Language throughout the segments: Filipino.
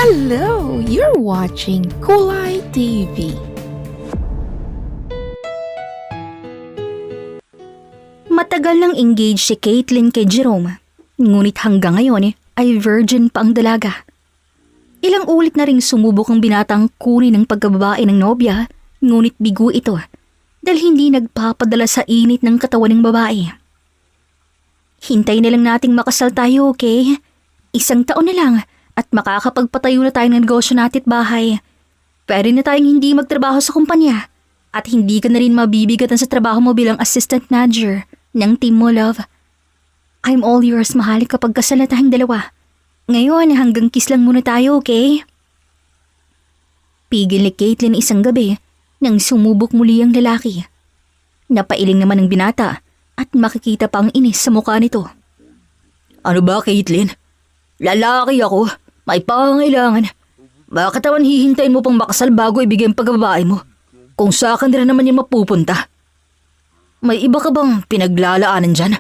Hello, you're watching Kulay TV. Matagal nang engaged si Caitlyn kay Jerome, ngunit hanggang ngayon ay virgin pa ang dalaga. Ilang ulit na ring sumubok ang binatang kunin ng pagkababae ng nobya, ngunit bigo ito dahil hindi nagpapadala sa init ng katawan ng babae. Hintay na lang nating makasal tayo, okay? 1 taon na lang at makakapagpatayo na tayo ng negosyo natin at bahay. Pwede na tayong hindi magtrabaho sa kumpanya at hindi ka na rin mabibigatan sa trabaho mo bilang assistant manager ng team mo, love. I'm all yours, mahal, kapag kasal na tayong dalawa. Ngayon, hanggang kiss lang muna tayo, okay? Pigil ni Caitlyn isang gabi nang sumubok muli ang lalaki. Napailing naman ang binata at makikita pa ang inis sa mukha nito. Ano ba, Caitlyn? Lalaki ako. May pangailangan. Bakit naman hihintayin mo pang makasal bago ibigay ang pagbabae mo? Kung sa akin rin naman yung mapupunta. May iba ka bang pinaglalaanan dyan?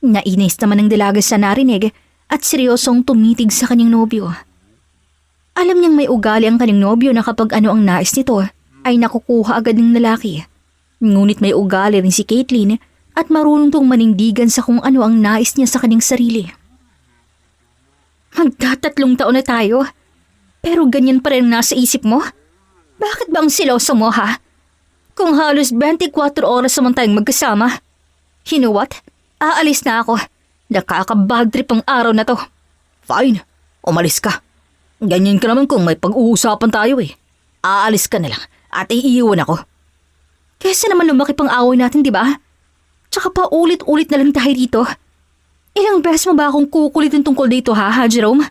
Nainis naman ang dalaga sa narinig at seryosong tumitig sa kanyang nobyo. Alam niyang may ugali ang kanyang nobyo na kapag ano ang nais nito ay nakukuha agad ng lalaki. Ngunit may ugali rin si Caitlyn at marunong tong manindigan sa kung ano ang nais niya sa kanyang sarili. Magta3 taon na tayo, pero ganyan pa rin ang nasa isip mo? Bakit ba ang siloso mo, ha? Kung halos 24 oras naman tayong magkasama. You know what? Aalis na ako. Nakakabad trip ang araw na to. Fine, umalis ka. Ganyan ka naman kung may pag-uusapan tayo eh. Aalis ka na lang at iiwan ako. Kesa naman lumaki pang away natin, di ba? Tsaka pa ulit-ulit na lang tayo dito. Ilang beses mo ba akong kukulitin tungkol dito, ha, Jerome?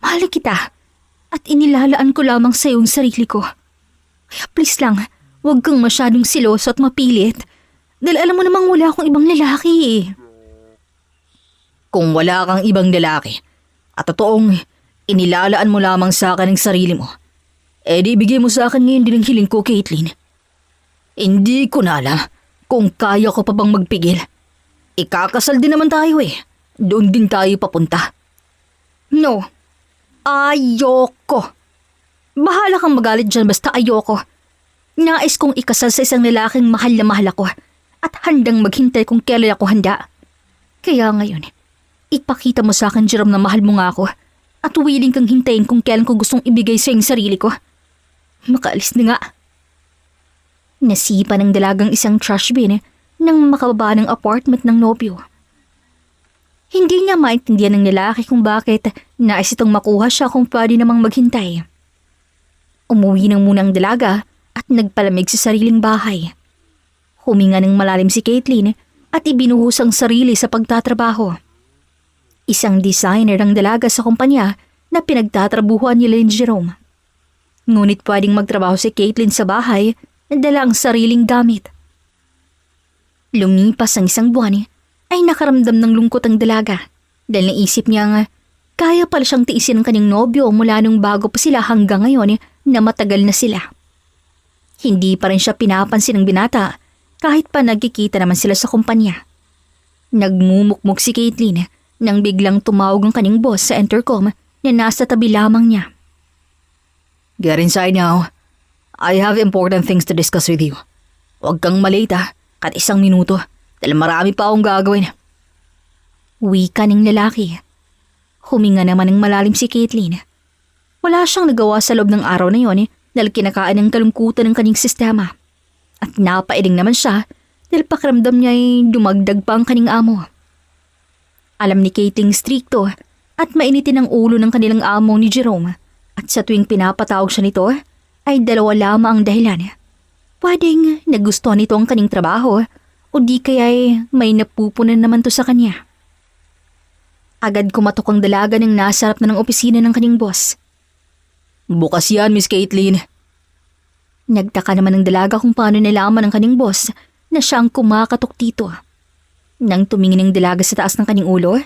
Mahal kita at inilalaan ko lamang sa iyong sarili ko. Kaya please lang, huwag kang masyadong siloso at mapilit. Dahil alam mo namang wala akong ibang lalaki eh. Kung wala kang ibang lalaki at totoong inilalaan mo lamang sa akin ang sarili mo, di ibigay mo sa akin ngayon din ang hiling ko, Caitlyn. Hindi ko na alam kung kaya ko pa bang magpigil. Ikakasal din naman tayo eh. Doon din tayo papunta. No. Ayoko. Bahala kang magalit dyan basta ayoko. Nais kong ikasal sa isang lalaking mahal na mahal ako at handang maghintay kung kailan ako handa. Kaya ngayon, ipakita mo sa akin, Jerome, na mahal mo nga ako at willing kang hintayin kung kailan ko gustong ibigay sa iyong sarili ko. Makaalis na nga. Nasipa ng dalagang isang trash bin nang makababa ng apartment ng nobyo. Hindi niya maintindihan ng lalaki kung bakit nais itong makuha siya kung pwede namang maghintay. Umuwi nang muna ang dalaga at nagpalamig sa sariling bahay. Huminga ng malalim si Caitlyn at ibinuhos ang sarili sa pagtatrabaho. Isang designer ang dalaga sa kumpanya na pinagtatrabuhan nila ni Jerome. Ngunit pwedeng magtrabaho si Caitlyn sa bahay na dala ang sariling gamit. Lumipas ang 1 buwan ay nakaramdam ng lungkot ang dalaga dahil naisip niya nga kaya pala siyang tiisin ang kanyang nobyo mula nung bago pa sila hanggang ngayon na matagal na sila. Hindi pa rin siya pinapansin ng binata kahit pa nagkikita naman sila sa kumpanya. Nagmumukmuk si Caitlyn nang biglang tumawag ang kanyang boss sa intercom na nasa tabi lamang niya. Get inside now. I have important things to discuss with you. Huwag kang malita. Kat 1 minuto dahil marami pa akong gagawin. Wika ng lalaki. Huminga naman ng malalim si Caitlyn. Wala siyang nagawa sa loob ng araw na yon dahil kinakain ng kalungkutan ng kanyang sistema. At napailing naman siya dahil pakiramdam niya ay dumagdag pa ang kanyang amo. Alam ni Caitlyn strikto at mainitin ang ulo ng kanilang amo ni Jerome at sa tuwing pinapatawag siya nito ay 2 lamang ang dahilan. Pwedeng nagustuhan nito ang kanyang trabaho o di kaya'y may napupunan naman to sa kanya. Agad kumatok ang dalaga ng nasa harap na ng opisina ng kanyang boss. Bukas yan, Miss Caitlyn. Nagtaka naman ng dalaga kung paano nalaman ng kanyang boss na siya ang kumakatok dito. Nang tumingin ng dalaga sa taas ng kanyang ulo,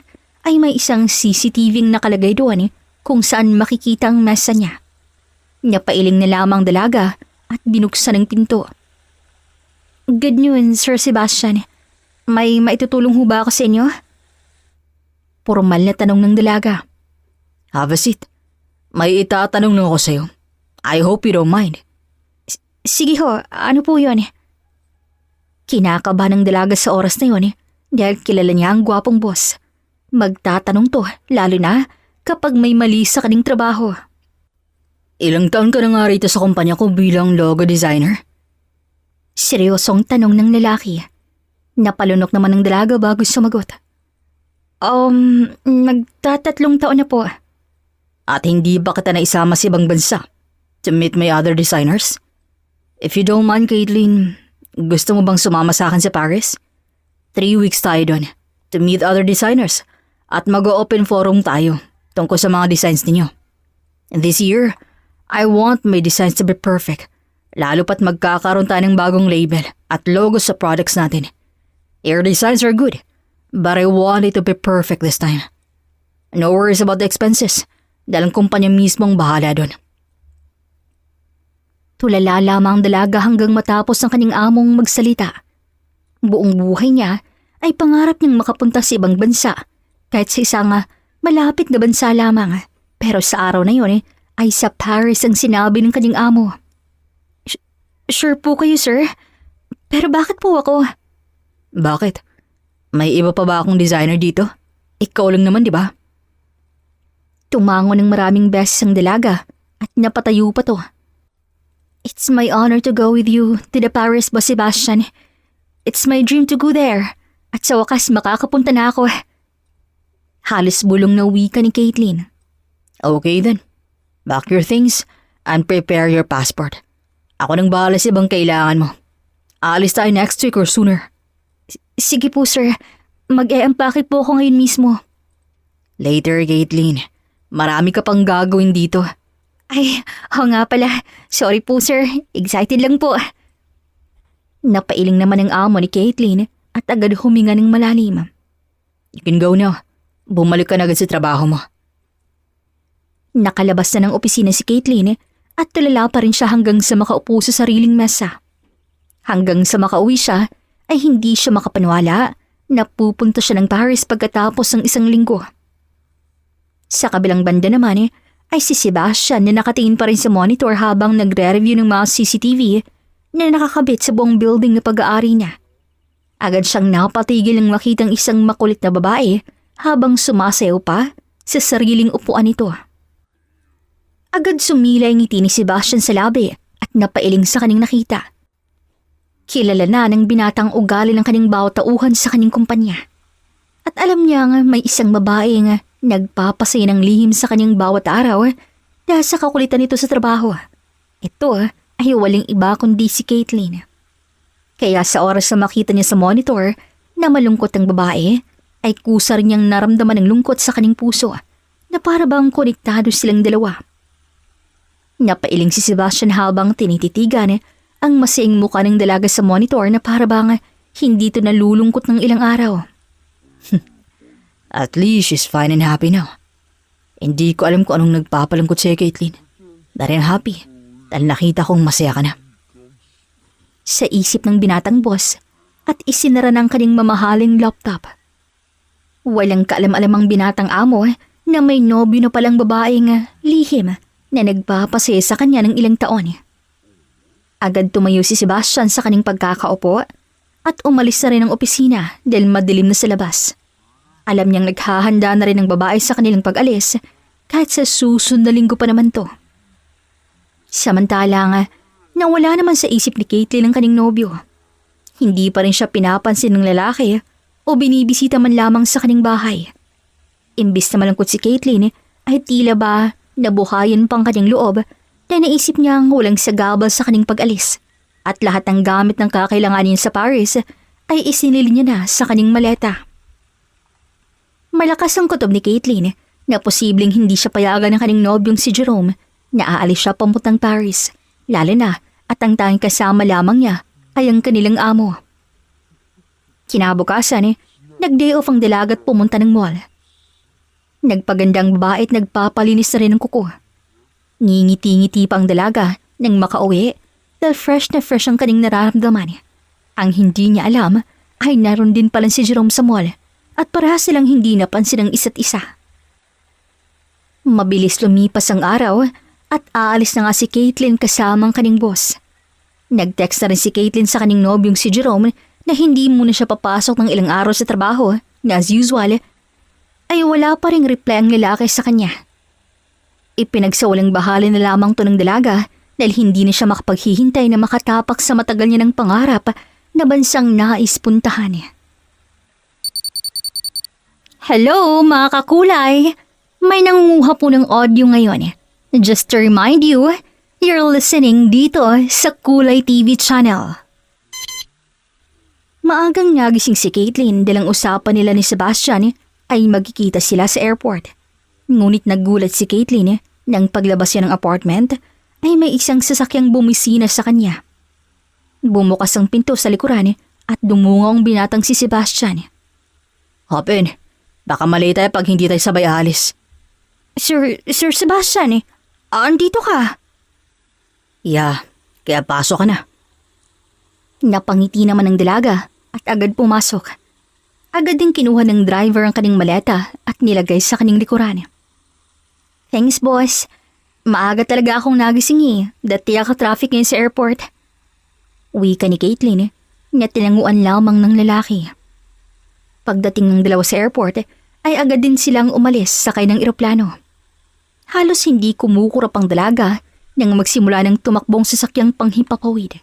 ay may isang CCTV nakalagay doon kung saan makikita ang mesa niya. Napailing na lamang dalaga at binuksan ang pinto. Good news, Sir Sebastian. May maitutulong ho ba ako sa inyo? Pormal na tanong ng dalaga. Have a seat. May itatanong lang ako sa'yo. I hope you don't mind. Sige ho, ano po yun? Kinakabahan ng dalaga sa oras na yun dahil kilala niya ang gwapong boss. Magtatanong to, lalo na kapag may mali sa kanyang trabaho. Ilang taon ka na nga rito sa kumpanya ko bilang logo designer? Seryosong tanong ng lalaki. Napalunok naman ng dalaga bago sumagot. Nagtatatlong taon na po. At hindi ba kita naisama sa ibang bansa to meet my other designers? If you don't mind, Caitlin, gusto mo bang sumama sa akin sa Paris? 3 weeks tayo doon to meet other designers at mag-open forum tayo tungkol sa mga designs ninyo. This year, I want my designs to be perfect, lalo pat magkakaroon tayo ng bagong label at logo sa products natin. Your designs are good, but I want it to be perfect this time. No worries about the expenses, dahil ang kumpanya mismo ang bahala doon. Tulala lamang ang dalaga hanggang matapos ang kanyang among magsalita. Buong buhay niya ay pangarap niyang makapunta sa ibang bansa, kahit sa isang malapit na bansa lamang. Pero sa araw na yun ay sa Paris ang sinabi ng kanyang amo. Sure po kayo, sir? Pero bakit po ako? Bakit? May iba pa ba akong designer dito? Ikaw lang naman, di ba? Tumango ng maraming beses ang dalaga at napatayo pa to. It's my honor to go with you to the Paris, Boss Sebastian. It's my dream to go there. At sa wakas makakapunta na ako. Halos bulong na wika ni Caitlin. Okay then. Pack your things and prepare your passport. Ako nang bahala sa ibang kailangan mo. Aalis tayo next week or sooner. Sige po, sir. Mag-e-empake po ako ngayon mismo. Later, Caitlin. Marami ka pang gagawin dito. Ay, nga pala. Sorry po, sir. Excited lang po. Napailing naman ang amo ni Caitlin at agad huminga ng malalim. You can go now. Bumalik ka na agad sa trabaho mo. Nakalabas na ng opisina si Caitlin at tulala pa rin siya hanggang sa makaupo sa sariling mesa. Hanggang sa makauwi siya ay hindi siya makapaniwala na pupunta siya ng Paris pagkatapos ng 1 linggo. Sa kabilang banda naman ay si Sebastian na nakatingin pa rin sa monitor habang nagre-review ng mga CCTV na nakakabit sa buong building na pag-aari niya. Agad siyang napatigil nang makitang isang makulit na babae habang sumasayaw pa sa sariling upuan nito. Agad sumila ang ngiti ni Sebastian sa labi at napailing sa kanyang nakita. Kilala na ng binatang ugali ng kanyang bawat tauhan sa kanyang kumpanya. At alam niya nga may isang babae nga nagpapasaya ng lihim sa kanyang bawat araw dahil sa kakulitan nito sa trabaho. Ito ay waling iba kundi si Caitlin. Kaya sa oras na makita niya sa monitor na malungkot ang babae, ay kusa rin niyang naramdaman ng lungkot sa kanyang puso na para bang konektado silang dalawa. Napailing si Sebastian habang tinititigan ang masiing mukha ng dalaga sa monitor na para bang hindi ito nalulungkot ng ilang araw. At least she's fine and happy now. Hindi ko alam kung anong nagpapalungkot sa'yo, Caitlin. Dahil happy dahil nakita kong masaya ka na. Sa isip ng binatang boss at isinara ng kanyang mamahaling laptop. Walang kaalam-alamang binatang amo na may nobyo na palang babaeng lihim na nagpapasaya sa kanya ng ilang taon. Agad tumayo si Sebastian sa kanyang pagkakaupo at umalis na rin ang opisina dahil madilim na sa labas. Alam niyang naghahanda na rin ang babae sa kanilang pag-alis kahit sa susunod na linggo pa naman to. Samantalang nawala naman sa isip ni Caitlin ang kanyang nobyo. Hindi pa rin siya pinapansin ng lalaki o binibisita man lamang sa kanyang bahay. Imbis na malungkot si Caitlin ay tila ba nabuhayan pang kanyang loob na naisip niyang walang sagabal sa kanyang pag-alis at lahat ng gamit ng kakailanganin sa Paris ay isinili niya na sa kanyang maleta. Malakas ang kutob ni Caitlin na posibleng hindi siya payagan ng kanyang nobyong si Jerome na aalis siya pamuntang Paris, lalo na at ang tanging kasama lamang niya ay ang kanilang amo. Kinabukasan nag-day off ang dalaga at pumunta ng mall. Nagpagandang babae at nagpapalinis na rin ng kuko. Ngingiti-ngiti pa ang dalaga nang makauwi dahil fresh na fresh ang kanyang nararamdaman. Ang hindi niya alam ay naroon din pala si Jerome sa mall at parehas silang hindi napansin ang isa't isa. Mabilis lumipas ang araw at aalis na nga si Caitlin kasamang kaning boss. Nag-text na rin si Caitlin sa kaning nobyong si Jerome na hindi muna siya papasok ng ilang araw sa trabaho na as usual ay wala pa ring reply ang lalaki sa kanya. Ipinagsawalang bahala na lamang to ng dalaga dahil hindi na siya makapaghihintay na makatapak sa matagal niya ng pangarap na bansang nais puntahan. Hello mga kakulay! May nangunguha po ng audio ngayon. Just to remind you, you're listening dito sa Kulay TV channel. Maagang nagising si Caitlin dahil ang usapan nila ni Sebastian ay magkikita sila sa airport. Ngunit nagulat si Caitlin nang paglabas niya ng apartment ay may isang sasakyang bumisina sa kanya. Bumukas ang pinto sa likuran at dumungaw ang binatang si Sebastian. Hopin, baka mali tayo pag hindi tayo sabay alis. Sir Sebastian, andito ka? Yeah, kaya pasok ka na. Napangiti naman ng dalaga at agad pumasok. Agad din kinuha ng driver ang kaning maleta at nilagay sa kaning likuran. Thanks, boss. Maaga talaga akong nagising dati ako traffic ngayon sa airport. Wika ni Caitlin na tinanguan lamang ng lalaki. Pagdating ng dalawa sa airport ay agad din silang umalis sakay ng eroplano. Halos hindi kumukurap ang dalaga nang magsimula ng tumakbong sasakyang panghipapawid.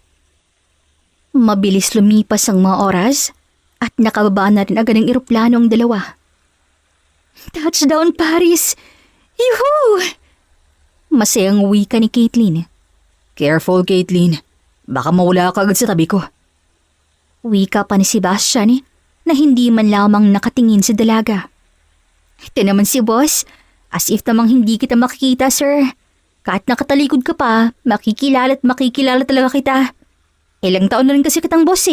Mabilis lumipas ang mga oras at nakababa na rin agad ng eroplano ang dalawa. Touchdown Paris! Yuhuu! Masayang wika ni Caitlin. Careful, Caitlin. Baka mawala ka agad sa tabi ko. Wika pa ni Sebastian na hindi man lamang nakatingin sa dalaga. Ito naman si boss. As if namang hindi kita makikita, sir. Kahit nakatalikod ka pa, makikilala talaga kita. Ilang taon na rin kasi kitang boss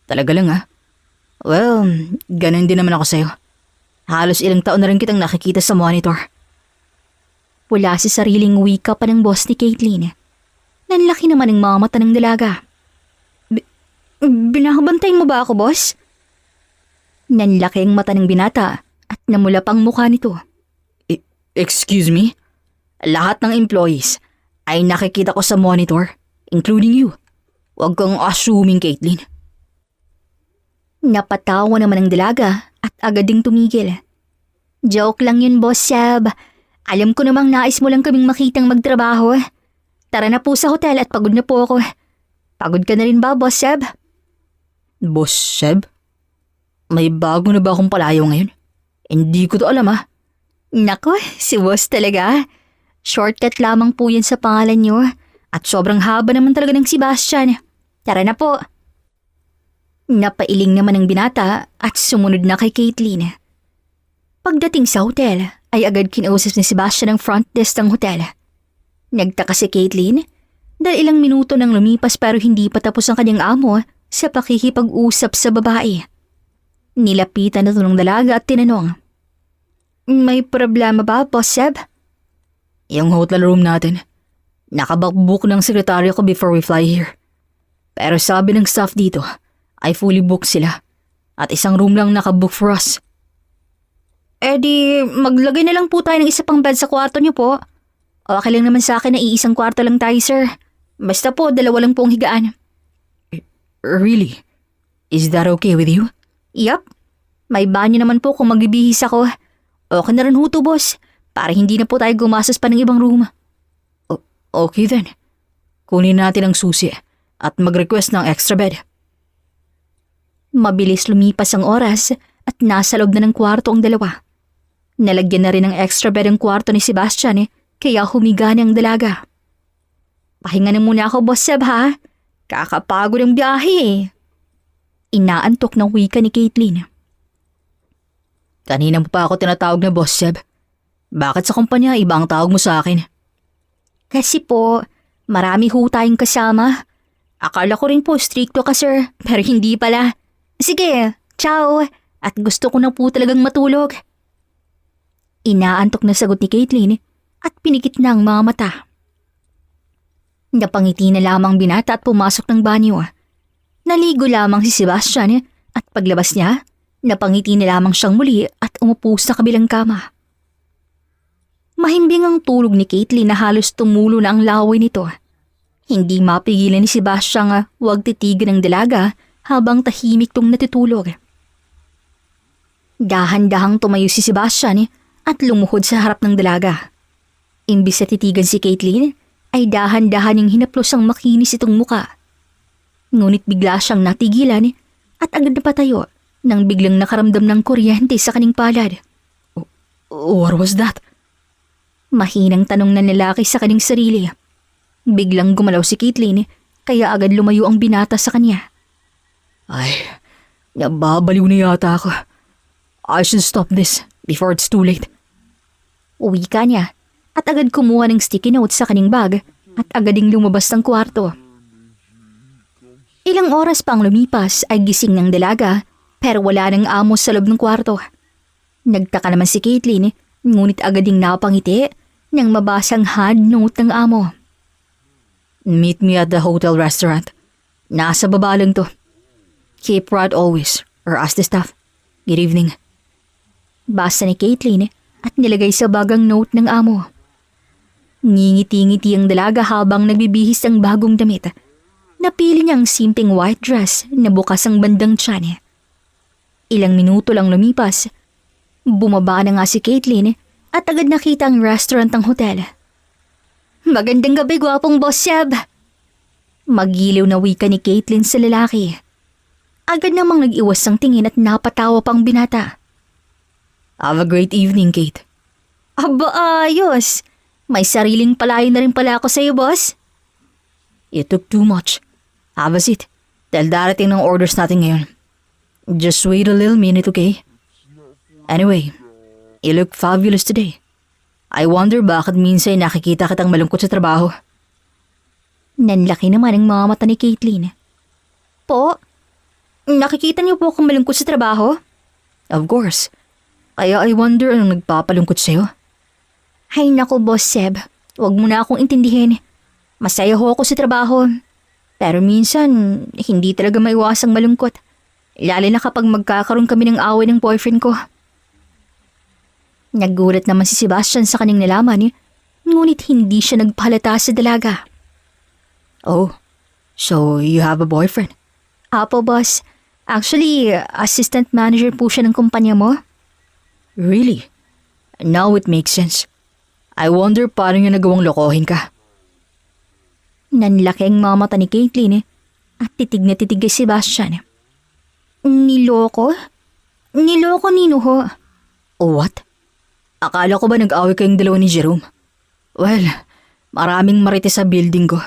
Talaga lang Well, ganun din naman ako sa'yo. Halos ilang taon na rin kitang nakikita sa monitor. Wala si sariling wika pa ng boss ni Caitlin. Nanlaki naman ang mga mata ng dalaga. Binabantay mo ba ako, boss? Nanlaki ang mata ng binata at namula pang mukha nito. Excuse me? Lahat ng employees ay nakikita ko sa monitor, including you. Huwag kang assuming, Caitlin. Napatawa naman ang dalaga at agad ding tumigil. Joke lang yun, boss Seb. Alam ko namang nais mo lang kaming makitang magtrabaho. Tara na po sa hotel at pagod na po ako. Pagod ka na rin ba, boss Seb? Boss Seb? May bago na ba akong palayo ngayon? Hindi ko to alam Nako, si boss talaga. Shortcut lamang po yan sa pangalan niyo. At sobrang haba naman talaga ng Sebastian. Tara na po. Napailing naman ang binata at sumunod na kay Caitlin. Pagdating sa hotel, ay agad kinausap ni Sebastian ang front desk ng hotel. Nagtaka si Caitlin dahil ilang minuto nang lumipas pero hindi pa tapos ang kanyang amo sa pakikipag-usap sa babae. Nilapitan na ito ng dalaga at tinanong, "May problema ba, Boss Seb?" Yung hotel room natin, nakabakbook ng sekretaryo ko before we fly here. Pero sabi ng staff dito, ay fully booked sila at isang room lang nakabook for us. Di maglagay na lang po tayo ng isa pang bed sa kwarto niyo po. Okay lang naman sa akin na iisang kwarto lang tayo, sir. Basta po, 2 lang po ang higaan. Really? Is that okay with you? Yup. May banyo naman po kung magbibihis ako. Okay na rin huto, boss. Para hindi na po tayo gumastos pa ng ibang room. Okay then. Kunin natin ang susi at mag-request ng extra bed. Mabilis lumipas ang oras at nasa loob na ng kwarto ang dalawa. Nalagyan na rin ng extra bed ang kwarto ni Sebastian kaya humiga na ang dalaga. Pahinga na muna ako, Boss Seb ha. Kakapagod ang biyahe Inaantok ng wika ni Caitlin. Kanina mo pa ako tinatawag na Boss Seb. Bakit sa kumpanya iba ang tawag mo sa akin? Kasi po, marami ho tayong kasama. Akala ko rin po stricto ka, sir, pero hindi pala. Sige, ciao, at gusto ko na po talagang matulog. Inaantok na sagot ni Caitlin at pinikit na ang mga mata. Napangiti na lamang binata at pumasok ng banyo. Naligo lamang si Sebastian at paglabas niya, napangiti na lamang siyang muli at umupo sa kabilang kama. Mahimbing ang tulog ni Caitlin na halos tumulo na ang laway nito. Hindi mapigilan ni Sebastian nga huwag titigan ng dalaga habang tahimik tong natutulog. Dahan-dahang tumayo si Sebastian at lumuhod sa harap ng dalaga. Imbis na titigan si Caitlin, ay dahan-dahan niyang hinaplos ang makinis itong muka. Ngunit bigla siyang natigilan at agad na patayo nang biglang nakaramdam ng kuryente sa kaning palad. What was that? Mahinang tanong ng lalaki sa kaning sarili. Biglang gumalaw si Caitlin kaya agad lumayo ang binata sa kanya. Ay, nababaliw na yata ako. I should stop this before it's too late. Uwi ka niya at agad kumuha ng sticky note sa kaning bag at agad ding lumabas ng kwarto. Ilang oras pang lumipas ay gising ng dalaga pero wala nang amo sa loob ng kwarto. Nagtaka naman si Caitlin ngunit agad ding napangiti nang mabasang hand note ng amo. Meet me at the hotel restaurant. Nasa baba lang to. Keep right always, or ask the staff. Good evening. Basa ni Caitlin at nilagay sa bagang note ng amo. Ngingiti-ngiti ang dalaga habang nagbibihis ng bagong damit. Napili niya ang simpleng white dress na bukas ang bandang tiyan. Ilang minuto lang lumipas. Bumaba na nga si Caitlin at agad nakita ang restaurant ng hotel. Magandang gabi, gwapong boss Seb. Magiliw na wika ni Caitlin sa lalaki. Agad namang nag-iwas ang tingin at napatawa pang binata. Have a great evening, Kate. Aba, ayos. May sariling palayo na rin pala ako sa'yo, boss. It took too much. Have a seat. Dahil darating ng orders natin ngayon. Just wait a little minute, okay? Anyway, you look fabulous today. I wonder bakit minsan nakikita kitang malungkot sa trabaho. Nanlaki naman ang mga mata ni Caitlin. Po? Nakikita niyo po akong malungkot sa trabaho? Of course. Kaya I wonder anong nagpapalungkot sa'yo. Ay naku, boss Seb. Huwag mo na akong intindihin. Masaya ho ako sa trabaho. Pero minsan, hindi talaga maiwasang malungkot. Lalo na kapag magkakaroon kami ng away ng boyfriend ko. Nagulat naman si Sebastian sa kanyang nalaman, ngunit hindi siya nagpahalata sa dalaga. Oh, so you have a boyfriend? Apo, boss. Actually, assistant manager po siya ng kumpanya mo. Really? Now it makes sense. I wonder paano niya nagawang lokohin ka. Nanlaki ang mga mata ni Caitlin at titig na titig kay Sebastian. Niloko? Niloko nino ho? What? Akala ko ba nag-away kayong dalawa ni Jerome? Well, maraming marites sa building ko.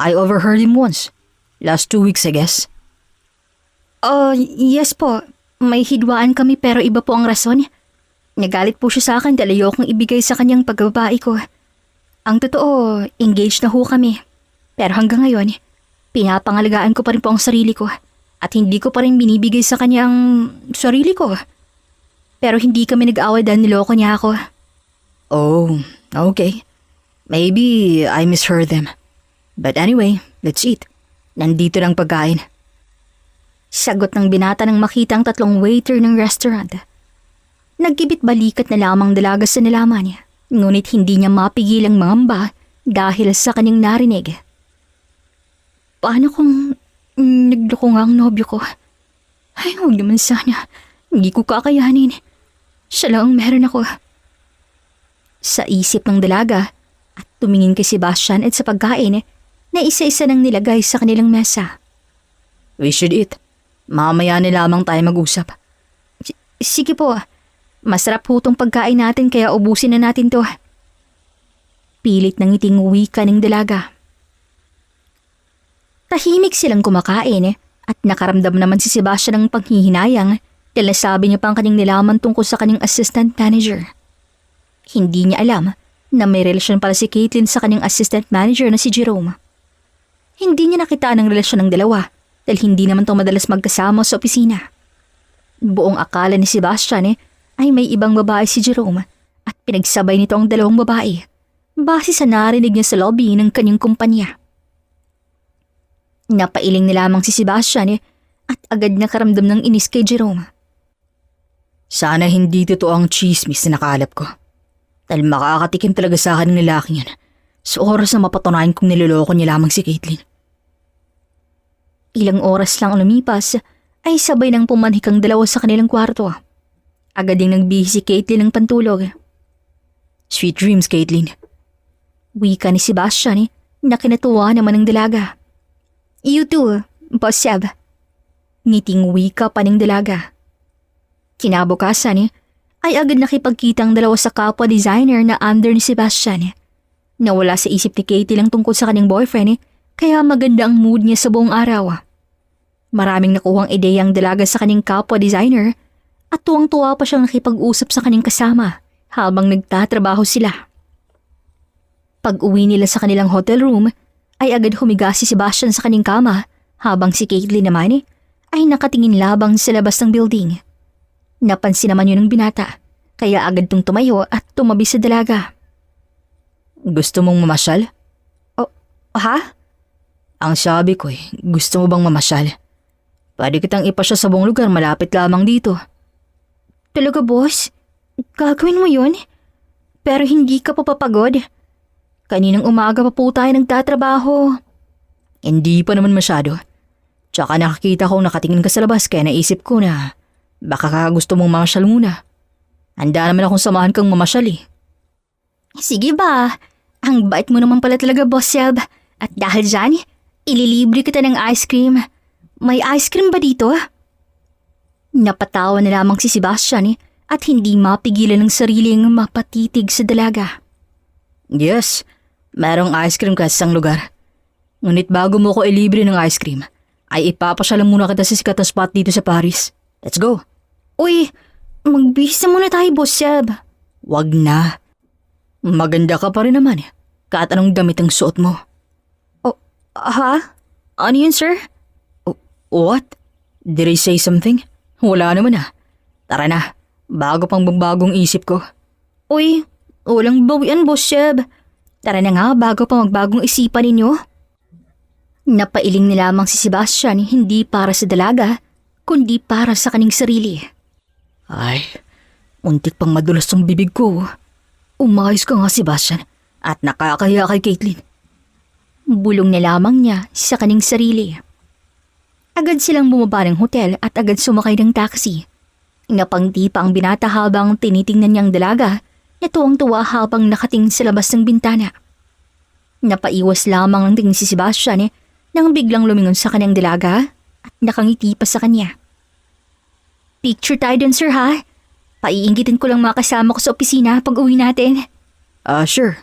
I overheard him once. Last 2 weeks, I guess. Yes po. May hidwaan kami pero iba po ang rason. Nagalit po siya sa akin dahil ayokong ibigay sa kanyang pagbabae ko. Ang totoo, engaged na ho kami. Pero hanggang ngayon, pinapangalagaan ko pa rin po ang sarili ko at hindi ko pa rin binibigay sa kanyang sarili ko. Pero hindi kami nag-away dahil niloko niya ako. Oh, okay. Maybe I misheard them. But anyway, let's eat. Nandito ng pagkain. Sagot ng binata nang makita ang tatlong waiter ng restaurant. Nagkibit balikat na lamang dalaga sa nalaman niya. Ngunit hindi niya mapigilang mangamba dahil sa kanyang narinig. Paano kung nagloko nga ang nobyo ko? Ay, huwag naman sana. Hindi ko kakayanin. Siya lang ang meron ako. Sa isip ng dalaga at tumingin kay Sebastian at sa pagkain na isa-isa nang nilagay sa kanilang mesa. We should eat. Mamaya na lamang tayo mag-usap. Sige po. Masarap po tong pagkain natin kaya ubusin na natin to. Pilit ng ngiting wika ng dalaga. Tahimik silang kumakain at nakaramdam naman si Sebastian ng panghihinayang dahil nasabi niya pang kanyang nilaman tungkol sa kanyang assistant manager. Hindi niya alam na may relasyon pala si Caitlin sa kanyang assistant manager na si Jerome. Hindi niya nakitaan ang relasyon ng dalawa dahil hindi naman ito madalas magkasama sa opisina. Buong akala ni Sebastian ay may ibang babae si Jerome at pinagsabay nito ang dalawang babae base sa narinig niya sa lobby ng kanyang kumpanya. Napailing na lamang si Sebastian at agad nakaramdam ng inis kay Jerome. Sana hindi totoo ang chismis na nakalap ko. Dahil makakatikim talaga sa akin ng lalaking yan. Sa oras na mapatunayan kong niloloko niya lamang si Caitlin. Ilang oras lang lumipas ay sabay nang pumanhik ang dalawa sa kanilang kwarto. Agad ding nagbihis si Caitlin ng pantulog. Sweet dreams, Caitlin. Wika ni Sebastian na kinatuwa naman ng dalaga. You too, Boss Seb. Ngiting wika pa ng dalaga. Kinabukasan ay agad nakipagkita ang dalawa sa kapwa designer na under ni Sebastian. Nawala sa isip ni Katie lang tungkol sa kanyang boyfriend kaya maganda ang mood niya sa buong araw. Maraming nakuhang ideya ang dalaga sa kanyang kapwa designer at tuwang-tuwa pa siyang nakipag-usap sa kanyang kasama habang nagtatrabaho sila. Pag-uwi nila sa kanilang hotel room ay agad humiga si Sebastian sa kanyang kama habang si Caitlin naman ay nakatingin labang sa labas ng building. Napansin naman yun ng binata kaya agad tong tumayo at tumabi sa dalaga. Gusto mong mamasyal? Oh, ha? Ang sabi ko gusto mo bang mamasyal? Pwede kitang ipasya sa buong lugar malapit lamang dito. Talaga, boss? Gagawin mo yun? Pero hindi ka papapagod? Kaninang umaga pa po tayo nagtatrabaho. Hindi pa naman masyado. Tsaka nakakita kong nakatingin ka sa labas kaya naisip ko na baka gusto mong mamasyal muna. Handa naman akong samahan kang mamasyal Sige ba? Ang bait mo naman pala talaga, Boss Seb. At dahil dyan, ililibre kita ng ice cream. May ice cream ba dito? Napatawa na lamang si Sebastian at hindi mapigilan ng sariling mapatitig sa dalaga. Yes, merong ice cream ka sa isang lugar. Ngunit bago mo ko ilibre ng ice cream, ay ipapasyalan muna kita sa sikat na spot dito sa Paris. Let's go. Uy, magbihis na muna tayo, Boss Seb. Wag na. Maganda ka pa rin naman kahit anong damit ang suot mo. Oh, ha? Ano yun, sir? What? Did I say something? Wala naman Tara na, bago pang bagong isip ko. Uy, walang bawian, Boss Seb. Tara na nga bago pa magbagong isipan ninyo. Napailing na lamang si Sebastian hindi para sa dalaga, kundi para sa kaning sarili. Ay, muntik pang madulas ang bibig ko. Umayos ka nga, Sebastian, at nakakaya kay Caitlin. Bulong na lamang niya sa kaning sarili. Agad silang bumaba ng hotel at agad sumakay ng taxi. Napangti pa ang binata habang tinitingnan niyang dalaga na tuwang-tuwa habang nakatingin sa labas ng bintana. Napaiwas lamang ang tingin si Sebastian nang biglang lumingon sa kanyang dalaga at nakangiti pa sa kanya. Picture tayo dun, sir, ha? Paiinggitin ko lang mga kasama ko sa opisina pag uwi natin. Sure.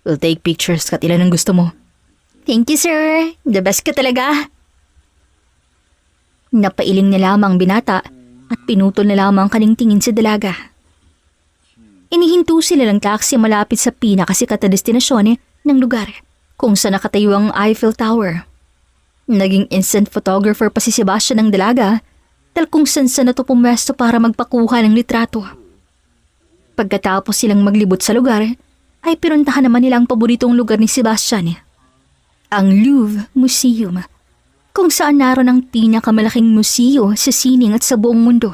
We'll take pictures kat ilan ang gusto mo. Thank you, sir. The best ka talaga. Napailing na lamang binata at pinutol na lamang kaning tingin sa dalaga. Inihinto sila ng taxi malapit sa pinakasikat na destinasyon ng lugar kung saan nakatayo ang Eiffel Tower. Naging instant photographer pa si Sebastian ng dalaga dahil kung saan na ito pumesto para magpakuha ng litrato. Pagkatapos silang maglibot sa lugar, ay pinuntahan naman nila ang paboritong lugar ni Sebastian, ang Louvre Museum, kung saan naroon ang pinakamalaking museo sa sining at sa buong mundo.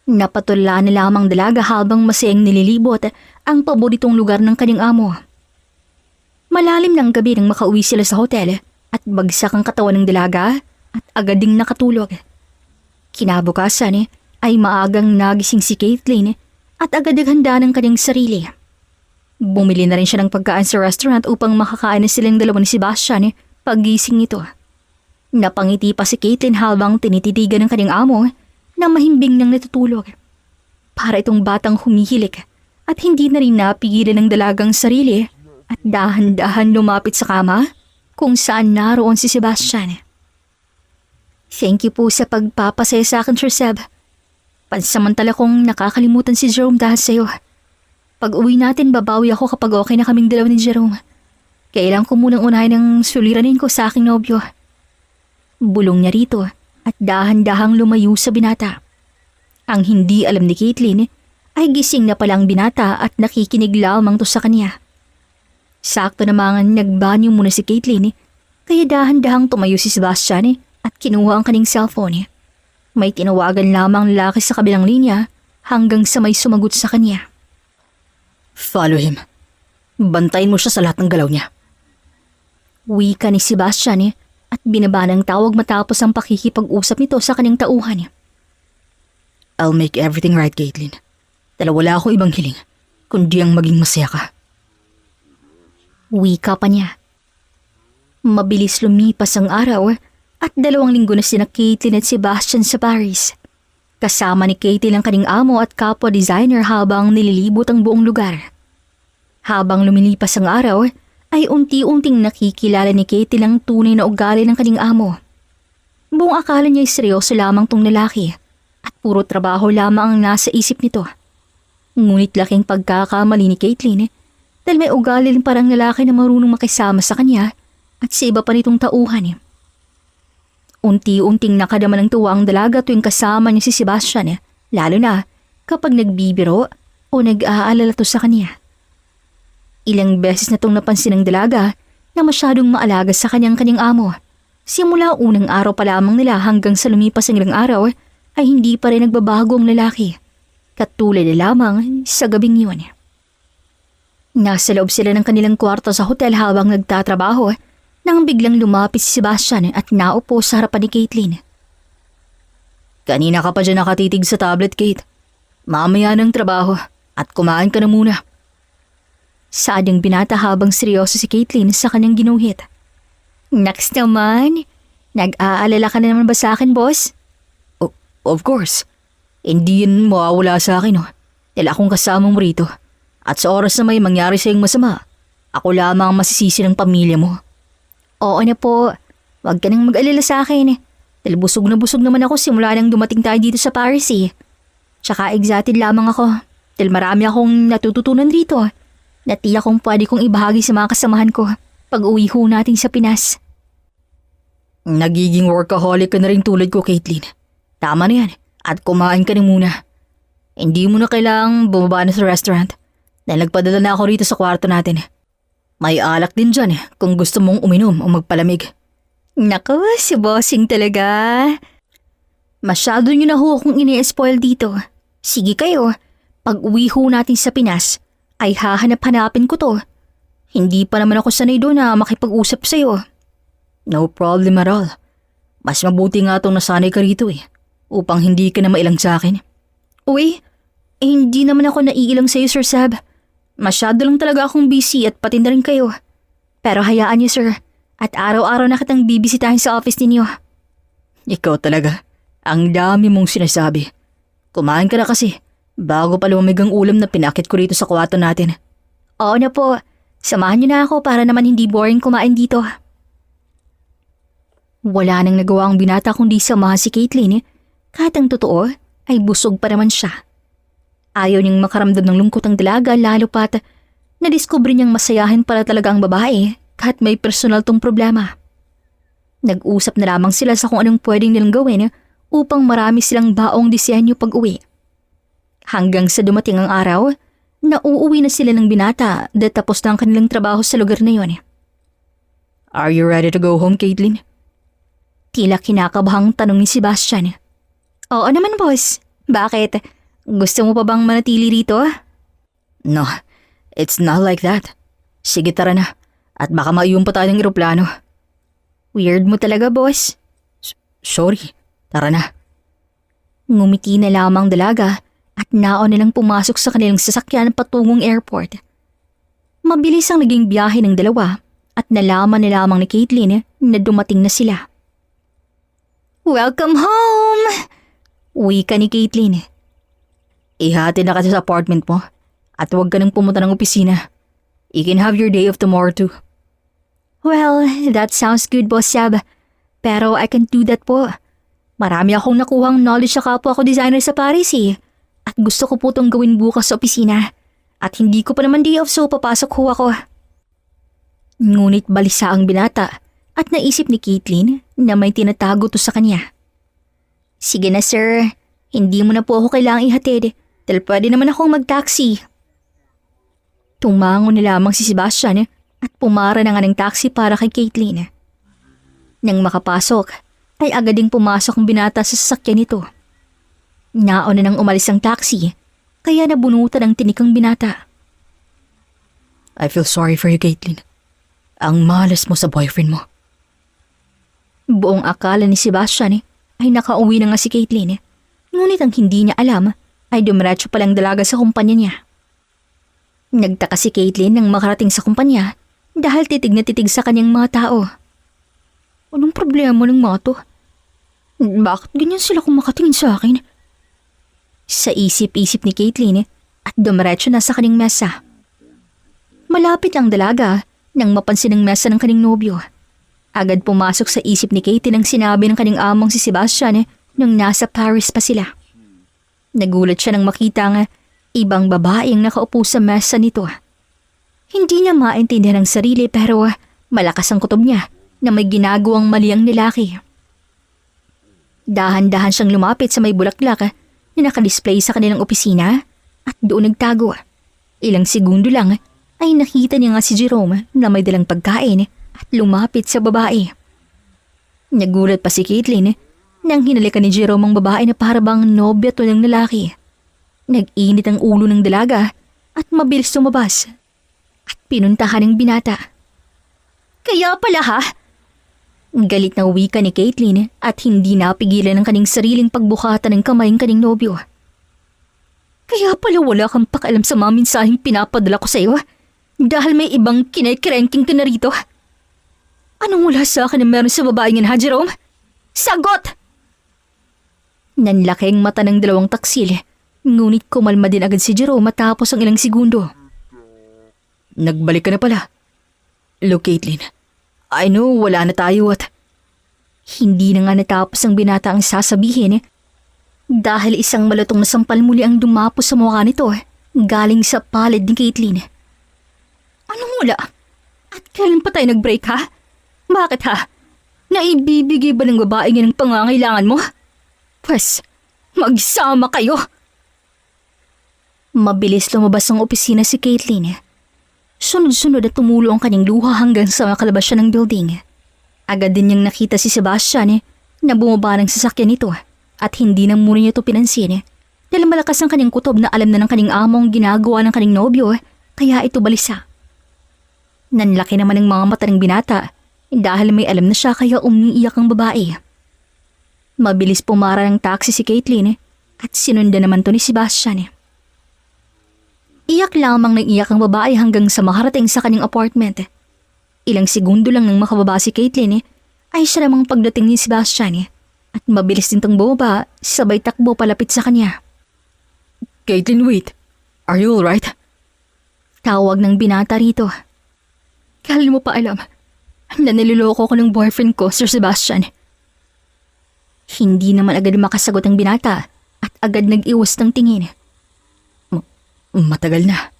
Napatula na lamang dalaga habang masayang nililibot ang paboritong lugar ng kanyang amo. Malalim ng gabi nang makauwi sila sa hotel at bagsak ang katawan ng dalaga at agad ding nakatulog. Kinabukasan ay maagang nagising si Caitlin at agad naghanda ng kanyang sarili. Bumili na rin siya ng pagkain sa restaurant upang makakain na silang dalawa ni Sebastian paggising nito. Napangiti pa si Caitlin habang tinititigan ng kanyang amo na mahimbing nang natutulog. Para itong batang humihilik at hindi na rin napigilan ng dalagang sarili at dahan-dahan lumapit sa kama kung saan naroon si Sebastian. Thank you po sa pagpapasaya sa akin, Sir Seb. Pansamantala kong nakakalimutan si Jerome dahil sa'yo. Pag uwi natin, babawi ako kapag okay na kaming dalawa ni Jerome. Kailangan ko munang unahin ang suliranin ko sa aking nobyo. Bulong niya rito at dahan-dahang lumayo sa binata. Ang hindi alam ni Caitlin ay gising na palang binata at nakikinig lamang to sa kanya. Sakto namang nagbanyo muna si Caitlin kaya dahan-dahang tumayo si Sebastian at kinuha ang kaning cellphone. May tinawagan lamang lalaki sa kabilang linya hanggang sa may sumagot sa kanya. Follow him. Bantayin mo siya sa lahat ng galaw niya. Wika ni Sebastian at binaba ng tawag matapos ang pakikipag-usap nito sa kanyang tauhan. I'll make everything right, Caitlin. Dahil wala akong ibang hiling, kundi ang maging masaya ka. Wika pa niya. Mabilis lumipas ang araw at 2 linggo na sina Caitlin at Sebastian sa Paris. Kasama ni Caitlin ang kanyang amo at kapwa designer habang nililibot ang buong lugar. Habang lumilipas ang araw, ay unti-unting nakikilala ni Caitlin ang tunay na ugali ng kanyang amo. Buong akala niya ay seryoso lamang tong lalaki at puro trabaho lamang ang nasa isip nito. Ngunit laking pagkakamali ni Caitlin dahil may ugali rin parang lalaki na marunong makisama sa kanya at sa iba pa nitong tauhan. Unti-unting nakadama ng tuwa ang dalaga tuwing kasama niya si Sebastian, lalo na kapag nagbibiro o nag-aalala to sa kanya. Ilang beses na itong napansin ng dalaga na masyadong maalaga sa kanyang amo. Simula unang araw pa lamang nila hanggang sa lumipas ang ilang araw ay hindi pa rin nagbabago ang lalaki. Katulad na lamang sa gabing yun. Nasa loob sila ng kanilang kwarto sa hotel habang nagtatrabaho nang biglang lumapit si Sebastian at naupo sa harapan ni Caitlin. Kanina ka pa dyan nakatitig sa tablet, Kate. Mamaya ng trabaho at kumain ka na muna. Sadyang binata habang seryoso si Caitlin sa kanyang ginuhit. Next naman, nag-aalala ka na naman ba sa akin, boss? Of course. Hindi yan mawawala sa akin, Dahil akong kasama mo rito. At sa oras na may mangyari sa'yong masama, ako lamang ang masisisi ng pamilya mo. Oo na po. Huwag ka nang mag-alala sa akin. Dahil busog na busog naman ako simula nang dumating tayo dito sa Paris. Tsaka excited lamang ako. Dahil marami akong natututunan rito. Na tiyak kong pwede kong ibahagi sa mga kasamahan ko pag uwi ho natin sa Pinas. Nagiging workaholic ka na rin tulad ko, Caitlin. Tama na yan at kumain ka na muna. Hindi mo na kailangang bumaba na sa restaurant dahil nagpadala na ako rito sa kwarto natin. May alak din dyan kung gusto mong uminom o magpalamig. Naku, si bossing talaga. Masyado nyo na ho akong ini-spoil dito. Sige kayo, pag uwi ho natin sa Pinas, ay hahanap-hanapin ko to. Hindi pa naman ako sanay doon na makipag-usap sa'yo. No problem at all. Mas mabuti nga itong nasanay ka rito upang hindi ka na mailang sa akin. Uy, hindi naman ako naiilang sa'yo, Sir Sab. Masyado lang talaga akong busy at pati na rin kayo. Pero hayaan niyo, sir. At araw-araw na kitang bibisitahin sa office ninyo. Ikaw talaga. Ang dami mong sinasabi. Kumain ka na kasi. Bago pa lumamig ang ulam na pinakit ko rito sa kwarto natin. Oo na po. Samahan niyo na ako para naman hindi boring kumain dito. Wala nang nagawa ang binata kundi samahan si Caitlin. Kahit ang totoo ay busog pa naman siya. Ayaw niyang makaramdam ng lungkot ang dalaga lalo pat nadiskubre niyang masayahin pala talaga ang babae kahit may personal tong problema. Nag-usap na lamang sila sa kung anong pwedeng nilang gawin upang marami silang baong disenyo pag-uwi. Hanggang sa dumating ang araw, na uuwi na sila ng binata dahil tapos na ang kanilang trabaho sa lugar na yon. Are you ready to go home, Caitlin? Tila kinakabahang tanong ni Sebastian. Oo naman, boss. Bakit? Gusto mo pa bang manatili rito? No, it's not like that. Sige, tara na. At baka maiyong pa tayo ng eroplano. Weird mo talaga, boss. Sorry, tara na. Ngumiti na lamang dalaga at naon nilang pumasok sa kanilang sasakyan patungong airport. Mabilis ang naging biyahe ng dalawa at nalaman na lamang ni Caitlin na dumating na sila. Welcome home! Wika ni Caitlin. Ihati na kasi sa apartment mo at huwag ka nang pumunta ng opisina. You can have your day off tomorrow too. Well, that sounds good, Boss Sab. Pero I can do that po. Marami akong nakuhang knowledge sa kapwa ko designer sa Paris At gusto ko po itong gawin bukas sa opisina. At hindi ko pa naman day off so papasok ho ako. Ngunit balisa ang binata at naisip ni Caitlin na may tinatago to sa kanya. Sige na sir, hindi mo na po ako kailangang ihatid dahil pwede naman akong mag-taxi. Tumango na lamang si Sebastian at pumara na nga ng taxi para kay Caitlin. Nang makapasok, ay agad ding pumasok ang binata sa sasakyan nito. Naon na nang umalis ang taxi, kaya nabunutan ang tinikang binata. I feel sorry for you, Caitlin. Ang malas mo sa boyfriend mo. Buong akala ni Sebastian ay nakauwi na nga si Caitlin. Ngunit ang hindi niya alam ay dumiretso palang dalaga sa kumpanya niya. Nagtaka si Caitlin nang makarating sa kumpanya dahil titig na titig sa kanyang mga tao. Anong problema ng mga to? Bakit ganyan sila kung makatingin sa akin? Sa isip-isip ni Caitlin at dumiretso na sa kanyang mesa. Malapit ang dalaga nang mapansin ang mesa ng kanyang nobyo. Agad pumasok sa isip ni Katie nang sinabi ng kanyang among si Sebastian nung nasa Paris pa sila. Nagulat siya nang makita nga ibang babae ang nakaupo sa mesa nito. Hindi niya maintindihan ang sarili pero malakas ang kutob niya na may ginagawang mali ang lalaki. Dahan-dahan siyang lumapit sa may bulaklak na nakadisplay sa kanilang opisina at doon nagtago. Ilang segundo lang ay nakita niya nga si Jerome na may dalang pagkain at lumapit sa babae. Nagulat pa si Caitlin nang hinalikan ni Jerome ang babae na parabang nobya to ng lalaki. Nag-init ang ulo ng dalaga at mabilis tumabas at pinuntahan ng binata. Kaya pala ha? Galit na wika ni Caitlin at hindi napigilan ng kaning sariling pagbukatan ng kamay ng kaning nobyo. Kaya pala wala kang pakialam sa mga mensaheng pinapadala ko sa iyo dahil may ibang kinay-cranking ka na rito. Anong wala sa akin na meron sa babae niyan ha, Jerome? Sagot! Nanlaki ang mata ng dalawang taksil, ngunit kumalma din agad si Jerome matapos ang ilang segundo. Nagbalik ka na pala. Look, Caitlin, I know wala na tayo at... Hindi na nga natapos ang binata ang sasabihin dahil isang malutong na sampal muli ang dumapos sa mukha nito galing sa palad ni Caitlin. Anong wala? At kailan pa tayo nag-break ha? Bakit ha? Naibibigay ba ng babae niya ng pangangailangan mo? Pwes, magsama kayo! Mabilis lumabas ang opisina si Caitlin. Sunod-sunod at tumulo ang kanyang luha hanggang sa makalabas siya ng building. Agad din niyang nakita si Sebastian na bumaba ng sasakyan nito at hindi na muna niya ito pinansin dahil malakas ang kanyang kutob na alam na ng kanyang among ginagawa ng kanyang nobyo kaya ito balisa. Nanlaki naman ang mga mata ng binata dahil may alam na siya kaya umiiyak ang babae. Mabilis pumara ng taxi si Caitlin at sinundan naman to ni Sebastian. Iyak lamang ng iyak ang babae hanggang sa makarating sa kanyang apartment. Ilang segundo lang nang makababa si Caitlin ay siya namang pagdating ni Sebastian at mabilis din tong bumaba sabay takbo palapit sa kanya. Caitlin, wait. Are you alright? Tawag ng binata rito. Kailan mo pa alam na niloloko ko ng boyfriend ko, Sir Sebastian? Hindi naman agad makasagot ang binata at agad nag-iwas ng tingin. Matagal na.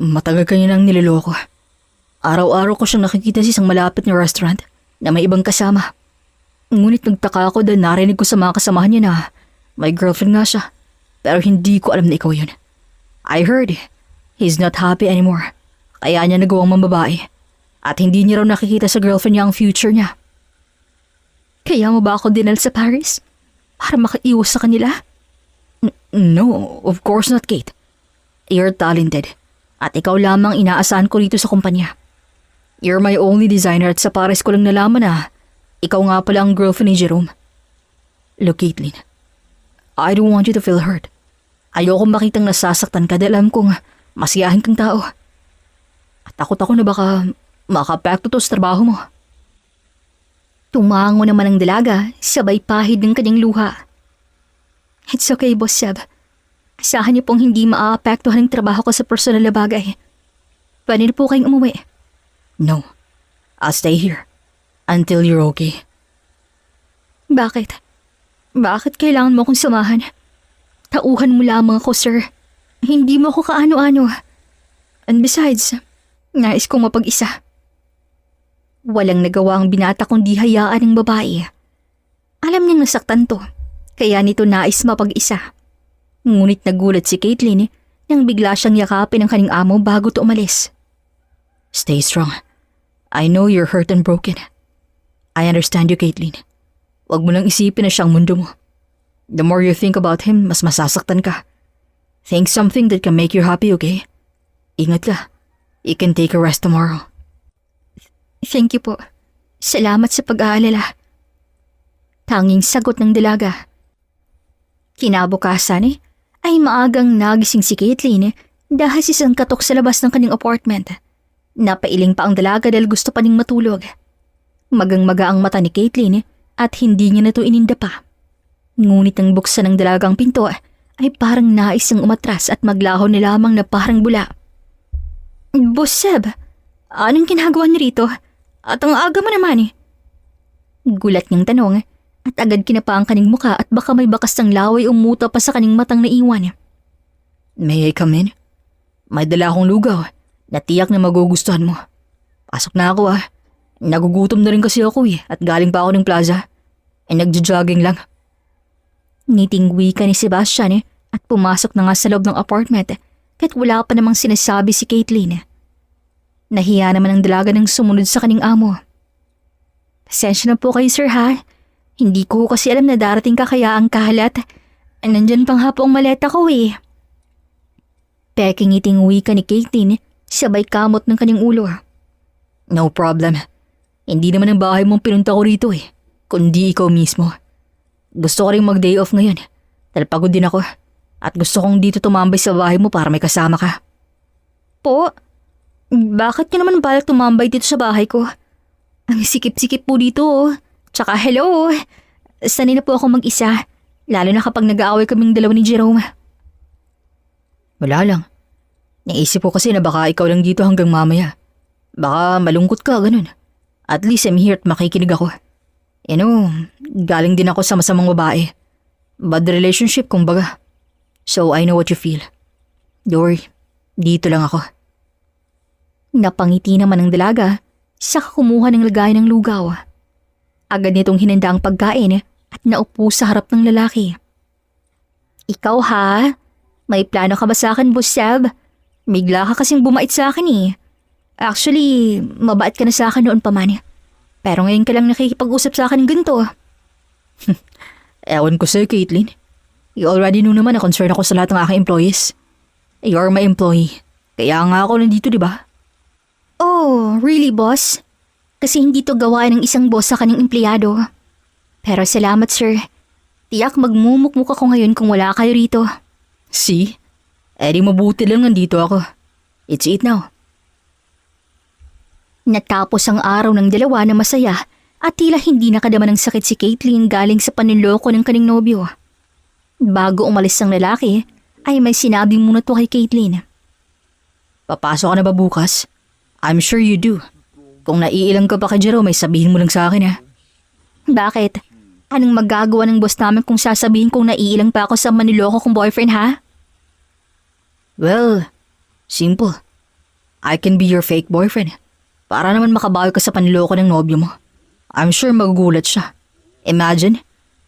Matagal ka niya nang niloloko. Araw-araw ko siyang nakikita sa isang malapit na restaurant na may ibang kasama. Ngunit nagtaka ako dahil narinig ko sa mga kasamahan niya na may girlfriend nga siya. Pero hindi ko alam na ikaw yun. I heard he's not happy anymore. Kaya niya nagawang mambabae. At hindi niya raw nakikita sa girlfriend niya ang future niya. Kaya mo ba ako dinal sa Paris? Para makaiwas sa kanila? No, of course not, Kate. You're talented. At ikaw lamang inaasahan ko rito sa kumpanya. You're my only designer at sa Paris ko lang nalaman na ikaw nga pala ang girlfriend ni Jerome. Look, Caitlin. I don't want you to feel hurt. Ayoko makitang nasasaktan ka dahil alam kong masiyahin kang tao. At takot ako na baka makapekto to sa trabaho mo. Tumango naman ang dalaga, sabay pahid ng kanyang luha. It's okay, Boss Seb. Asahan niyo pong hindi maaapektuhan ang trabaho ko sa personal na bagay. Pwede na po kayong umuwi. No, I'll stay here until you're okay. Bakit? Bakit kailangan mo akong samahan? Tauhan mo lamang ako, sir. Hindi mo ako kaano-ano. And besides, nais kong mapag-isa. Walang nagawa ang binata kundi hayaan ng babae. Alam niyang nasaktan to, kaya nito nais mapag-isa. Ngunit nagulat si Caitlin nang bigla siyang yakapin ng kanyang amo bago to umalis. Stay strong. I know you're hurt and broken. I understand you, Caitlin. Huwag mo lang isipin na siyang mundo mo. The more you think about him, mas masasaktan ka. Think something that can make you happy, okay? Ingat ka. You can take a rest tomorrow. Thank you po. Salamat sa pag-aalala. Tanging sagot ng dalaga. Kinabukasan ay maagang nagising si Caitlin dahil sa isang katok sa labas ng kanyang apartment. Napailing pa ang dalaga dahil gusto pa ning matulog. Magang-maga ang mata ni Caitlin at hindi niya na ito ininda pa. Ngunit ang buksan ng dalagang pinto ay parang nais ang umatras at maglaho na lamang na parang bula. Boss Seb, anong ginagawa niyo rito? At ang aga mo naman Gulat niyang tanong at agad kinapa ang kaning muka at baka may bakas ng laway umuta pa sa kaning matang naiwan. May I come in? May dala akong lugaw na tiyak na magugustuhan mo. Pasok na ako Nagugutom na rin kasi ako at galing pa ako ng plaza. Nagja-jogging lang. Ngiting wika ni Sebastian at pumasok na nga sa loob ng apartment kahit wala pa namang sinasabi si Caitlin. Nahiya naman ang dalaga ng sumunod sa kaning amo. Pasensya na po kayo sir ha. Hindi ko kasi alam na darating ka kaya ang kahalat. Nandyan pang hapo ang maleta ko Peking ngiting wika ni Caitlin sabay kamot ng kanyang ulo. No problem. Hindi naman ang bahay mong pinunta ko rito kundi ikaw mismo. Gusto ko rin mag-day off ngayon dahil pagod din ako at gusto kong dito tumambay sa bahay mo para may kasama ka. Po? Bakit ka naman balak tumambay dito sa bahay ko? Ang sikip-sikip po dito Tsaka hello, sanay na po ako mag-isa, lalo na kapag nag-aaway kaming dalawa ni Jerome. Wala lang. Naisip ko kasi na baka ikaw lang dito hanggang mamaya. Baka malungkot ka, ganun. At least I'm here at makikinig ako. Galing din ako sa masamang babae. Bad relationship kumbaga. So I know what you feel. Don't worry, dito lang ako. Napangiti naman ang dalaga, saka kumuha ng lagay ng lugaw. Agad nitong hinanda ang pagkain at naupo sa harap ng lalaki. Ikaw ha? May plano ka ba sa akin, Boss Seb? Bigla ka kasing bumait sa akin Actually, mabait ka na sa akin noon pa man. Pero ngayon ka lang nakikipag-usap sa akin ng ganito. Ewan ko sa'yo, Caitlin. You already know naman na concern ako sa lahat ng aking employees. You're my employee. Kaya nga ako nandito, di ba? Oh, really, boss? Kasi hindi to gawain ng isang boss sa kanyang empleyado. Pero salamat, sir. Tiyak magmumukmuk ako ngayon kung wala kayo rito. See? Di mabuti lang nandito ako. It's it now. Natapos ang araw ng dalawa na masaya at tila hindi nakadama ng sakit si Caitlin galing sa panloloko ng kanyang nobyo. Bago umalis ang lalaki, ay may sinabi muna to kay Caitlin. Papasok ka na ba bukas? I'm sure you do. Kung naiilang ka pa kay Jerome, may sabihin mo lang sa akin Bakit? Anong magagawa ng boss namin kung sasabihin kong naiilang pa ako sa manloloko kong boyfriend ha? Well, simple. I can be your fake boyfriend. Para naman makabawi ka sa panloloko ng nobyo mo. I'm sure magugulat siya. Imagine,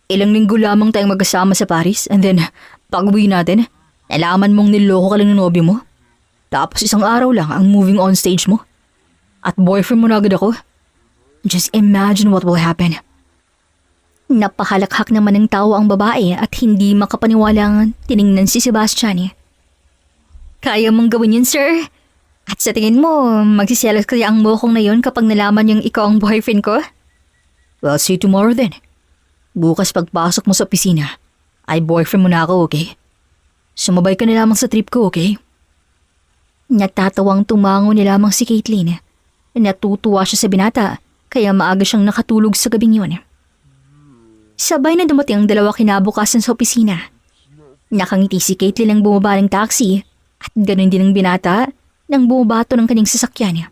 ilang linggo lamang tayong magkasama sa Paris and then pag-uwi natin, nalaman mong niloko ka lang ng nobyo mo. Tapos isang araw lang ang moving on stage mo. At boyfriend mo na agad ako. Just imagine what will happen. Napahalakhak naman ng tawa ang babae at hindi makapaniwalang tiningnan si Sebastian. Kaya mong gawin yun, sir? At sa tingin mo, magsiselos kaya ang mokong na yun kapag nalaman yung ikaw ang boyfriend ko? Well, see you tomorrow then. Bukas pagpasok mo sa opisina, ay boyfriend mo na ako, okay? Sumabay ka na lamang sa trip ko, okay? Natatawang tumango na lamang si Caitlin. Natutuwa siya sa binata, kaya maaga siyang nakatulog sa gabing yun. Sabay na dumating ang dalawa kinabukasan sa opisina. Nakangiti si Caitlin ang bumaba ng taxi at ganoon din ang binata nang bumabato ng kanyang sasakyan.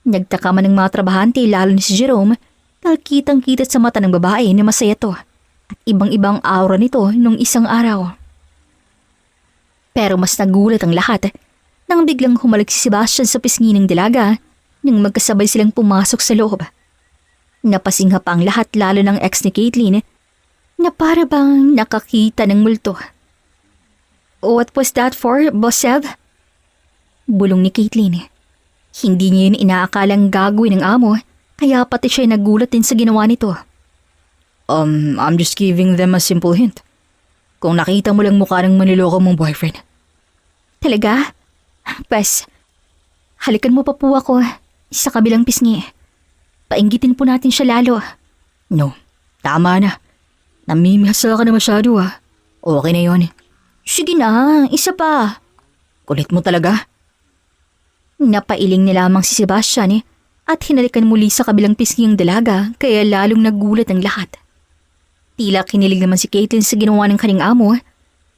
Nagtaka man ng mga trabahante lalo ni si Jerome dahil kitang-kita sa mata ng babae na masaya to at ibang-ibang aura nito nung isang araw. Pero mas nagulat ang lahat nang biglang humalik si Sebastian sa pisngi ng dalaga nang magkasabay silang pumasok sa loob. Napasingha pa ang lahat lalo ng ex ni Caitlin na para bang nakakita ng multo. What was that for, Boss Seb? Bulong ni Caitlin. Hindi niya yun inaakalang gagawin ng amo kaya pati siya nagulat din sa ginawa nito. I'm just giving them a simple hint. Kung nakita mo lang mukha ng manloloko mong boyfriend. Talaga? Pes, halikan mo pa po ako sa kabilang pisngi. Painggitin po natin siya lalo. No, tama na. Namimihasa ka na masyado Okay na yon. Sige na, isa pa. Kulit mo talaga. Napailing na lamang si Sebastian at hinalikan muli sa kabilang pisngi ang dalaga kaya lalong nagulat ang lahat. Tila kinilig naman si Caitlin sa ginawa ng kanyang amo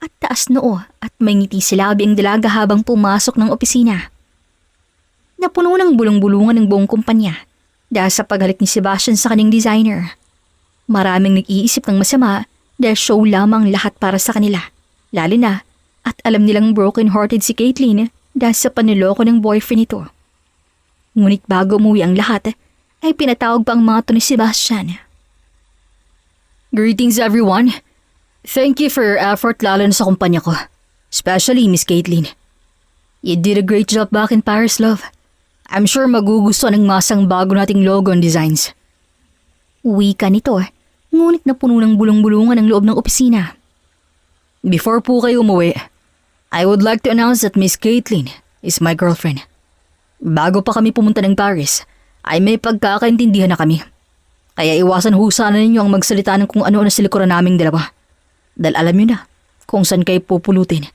at taas noo at may ngiti sa labi ang dalaga habang pumasok ng opisina. Napuno ng bulong-bulungan ng buong kumpanya dahil sa paghalik ni Sebastian sa kanyang designer. Maraming nag-iisip ng masama dahil show lamang lahat para sa kanila. Lalo na at alam nilang broken-hearted si Caitlin dahil sa paniloko ng boyfriend nito. Ngunit bago umuwi ang lahat, ay pinatawag pa ang mga to ni Sebastian. Greetings everyone. Thank you for your effort lalo na sa kumpanya ko. Especially Miss Caitlin. You did a great job back in Paris, love. I'm sure magugustuhan ng masang bago nating logo and designs. Wika nito, ngunit napuno ng bulong-bulungan ang loob ng opisina. Before po kayo umuwi, I would like to announce that Miss Caitlin is my girlfriend. Bago pa kami pumunta ng Paris, ay may pagkakaintindihan na kami. Kaya iwasan ho sana ninyo ang magsalita ng kung ano-ano sa likuran naming dalawa. Dahil alam nyo na kung saan kayo pupulutin.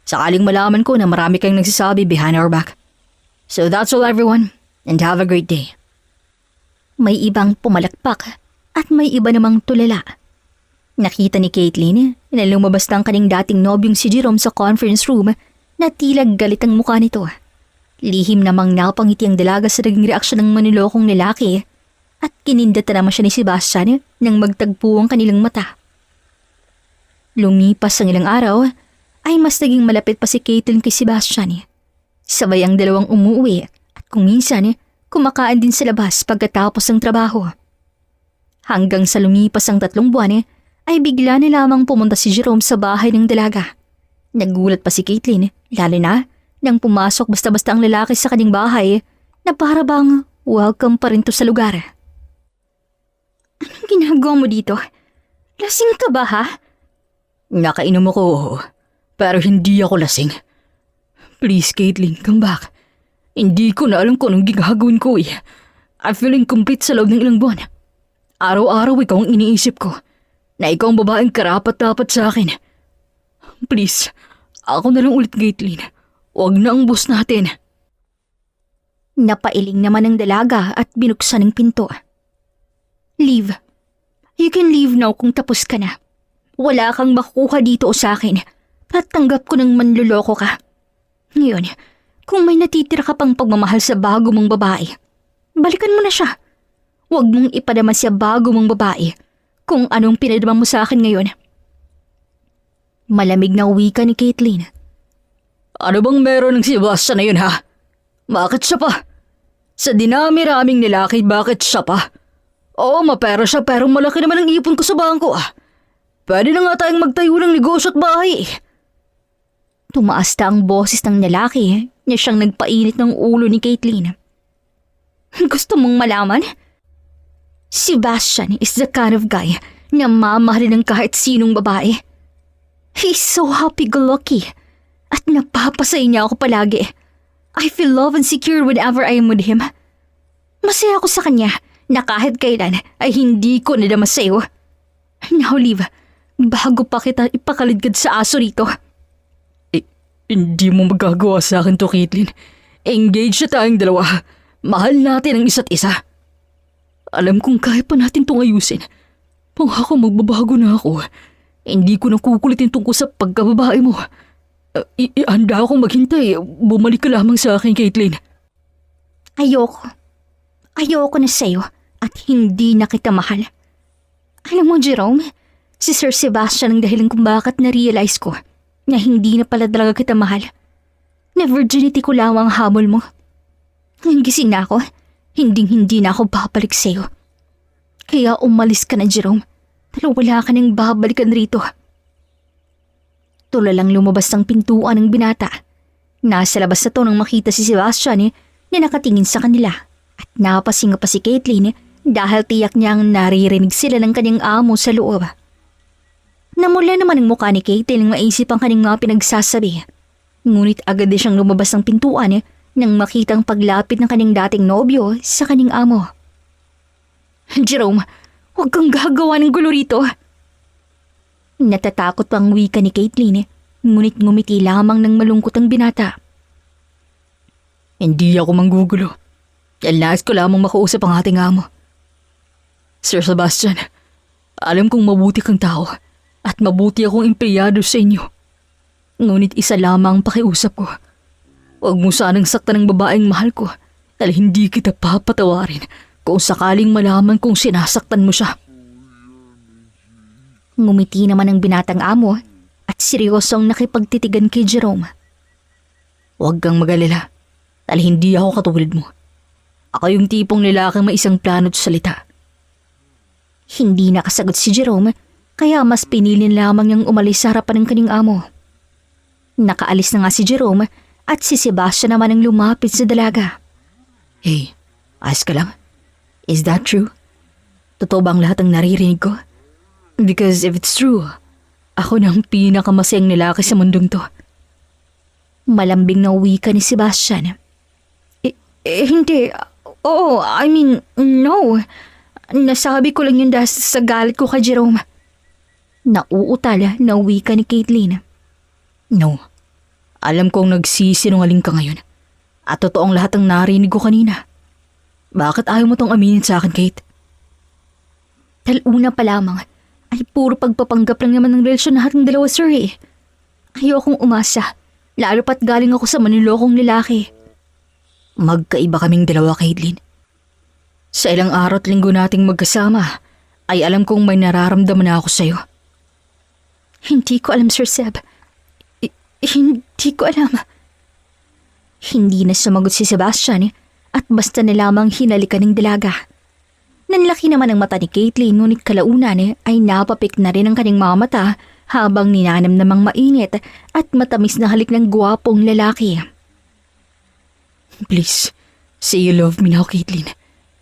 Sakaling malaman ko na marami kayong nagsasabi behind our back. So that's all everyone, and have a great day. May ibang pumalakpak at may iba namang tulala. Nakita ni Caitlin na lumabas na ang kanyang dating nobyong si Jerome sa conference room na tila galit ang mukha nito. Lihim namang napangiti ang dalaga sa naging reaksyon ng manilokong lalaki at kinindata naman siya ni Sebastian nang magtagpo ang kanilang mata. Lumipas ang ilang araw ay mas naging malapit pa si Caitlin kay Sebastian. Sabay ang dalawang umuwi at kung minsan kumakain din sa labas pagkatapos ng trabaho. Hanggang sa lumipas ang 3 buwan ay bigla na lamang pumunta si Jerome sa bahay ng dalaga. Nagulat pa si Caitlin, lalo na nang pumasok basta-basta ang lalaki sa kanyang bahay na para bang welcome pa rin to sa lugar. Anong ginagawa mo dito? Lasing ka ba ha? Nakainom ako, pero hindi ako lasing. Please, Caitlin, come back. Hindi ko na alam kung anong gagawin ko I'm feeling complete sa loob ng ilang buwan. Araw-araw ikaw ang iniisip ko. Na ikaw ang babaeng karapat-dapat sa akin. Please, ako na lang ulit, Caitlin. Huwag na ang boss natin. Napailing naman ang dalaga at binuksan ang pinto. Leave. You can leave now kung tapos ka na. Wala kang makukuha dito o sa akin. Tatanggap ko ng manluloko ka. Ngayon, kung may natitira ka pang pagmamahal sa bago mong babae, balikan mo na siya. Huwag mong ipadama siya bago mong babae kung anong pinadama mo sa akin ngayon. Malamig na wika ni Caitlin. Ano bang meron ng si Sebastian na yun ha? Bakit siya pa? Sa dinami-raming nilaki, bakit siya pa? Oo, mapera siya pero malaki naman ang ipon ko sa bangko Pwede na nga tayong magtayo ng negosyo at bahay Tumaas na ang boses ng lalaki na siyang nagpainit ng ulo ni Caitlin. Gusto mong malaman? Sebastian is the kind of guy na mamahalin ng kahit sinong babae. He's so happy-go-lucky at napapasaya niya ako palagi. I feel love and secure whenever I am with him. Masaya ako sa kanya na kahit kailan ay hindi ko nadama sa'yo. Now leave, bago pa kita ipakaligad sa aso rito. Hindi mo magagawa sa akin to, Caitlin. Engage na tayong dalawa. Mahal natin ang isa't isa. Alam kong kaya pa natin itong ayusin. Pangako magbabago na ako. Hindi ko nakukulitin tungkol sa pagkababae mo. Ihanda akong maghintay. Bumalik ka lamang sa akin, Caitlin. Ayoko. Ayoko na sa'yo at hindi na kita mahal. Alam mo, Jerome, si Sir Sebastian ang dahilan kung bakit na-realize ko na hindi na pala talaga kita mahal. Na virginity ko lang ang habol mo. Ngayon gising na ako, hindi na ako babalik sa'yo. Kaya umalis ka na, Jerome. Dahil wala ka nang babalikan rito. Tulalang lumabas ng pintuan ng binata. Nasa labas na to nang makita si Sebastian na nakatingin sa kanila. At napasinga pa si Caitlin dahil tiyak niyang naririnig sila ng kanyang amo sa loob. Namula naman ang mukha ni Caitlin nang maisip ang kanyang mga pinagsasabi. Ngunit agad din siyang lumabas ng pintuan nang makitang paglapit ng kanyang dating nobyo sa kanyang amo. Jerome, huwag kang gagawa ng gulo rito. Natatakot pang wika ni Caitlin, ngunit ngumiti lamang ng malungkot ang binata. Hindi ako manggugulo. Nais ko lamang makausap ang ating amo. Sir Sebastian, alam kong mabuti kang tao at mabuti akong empleyado sa inyo. Ngunit isa lamang ang pakiusap ko. Huwag mo sanang saktan ng babaeng mahal ko dahil hindi kita papatawarin kung sakaling malaman kong sinasaktan mo siya. Ngumiti naman ang binatang amo at seryosong nakipagtitigan kay Jerome. Huwag kang mag-alala dahil hindi ako katulad mo. Ako yung tipong lalaking may isang plano at salita. Hindi nakasagot si Jerome kaya mas pinili lamang niyang umalis sa harapan ng kanyang amo. Nakaalis na nga si Jerome at si Sebastian naman ang lumapit sa dalaga. Hey, ayos ka lang? Is that true? Totoo ba ang lahat ng naririnig ko? Because if it's true, ako na ang pinakamasayang lalaki sa mundong to. Malambing na wika ni Sebastian. Hindi. Oo, I mean, no. Nasabi ko lang yun dahil sa galit ko kay Jerome. Nauutal na wika ni Caitlin. No. Alam kong nagsisinungaling ka ngayon. At totoong lahat ng narinig ko kanina. Bakit ayaw mo tong aminin sa akin, Kate? Dahil una pa lamang ay puro pagpapanggap lang naman ng relasyon natin dalawa, sir eh. Ayokong umasa, lalo pat galing ako sa manilokong lalaki. Magkaiba kaming dalawa, Caitlin. Sa ilang araw at linggo nating magkasama, ay alam kong may nararamdaman na ako sa'yo. Hindi ko alam, Sir Seb. Hindi ko alam. Hindi na sumagot si Sebastian at basta na lamang hinalikan ng dalaga. Nanlaki naman ang mata ni Caitlin ngunit kalaunan ay napapik na rin ang kanyang mga mata habang ninanam namang mainit at matamis na halik ng gwapong lalaki. Please, say you love me now, Caitlin.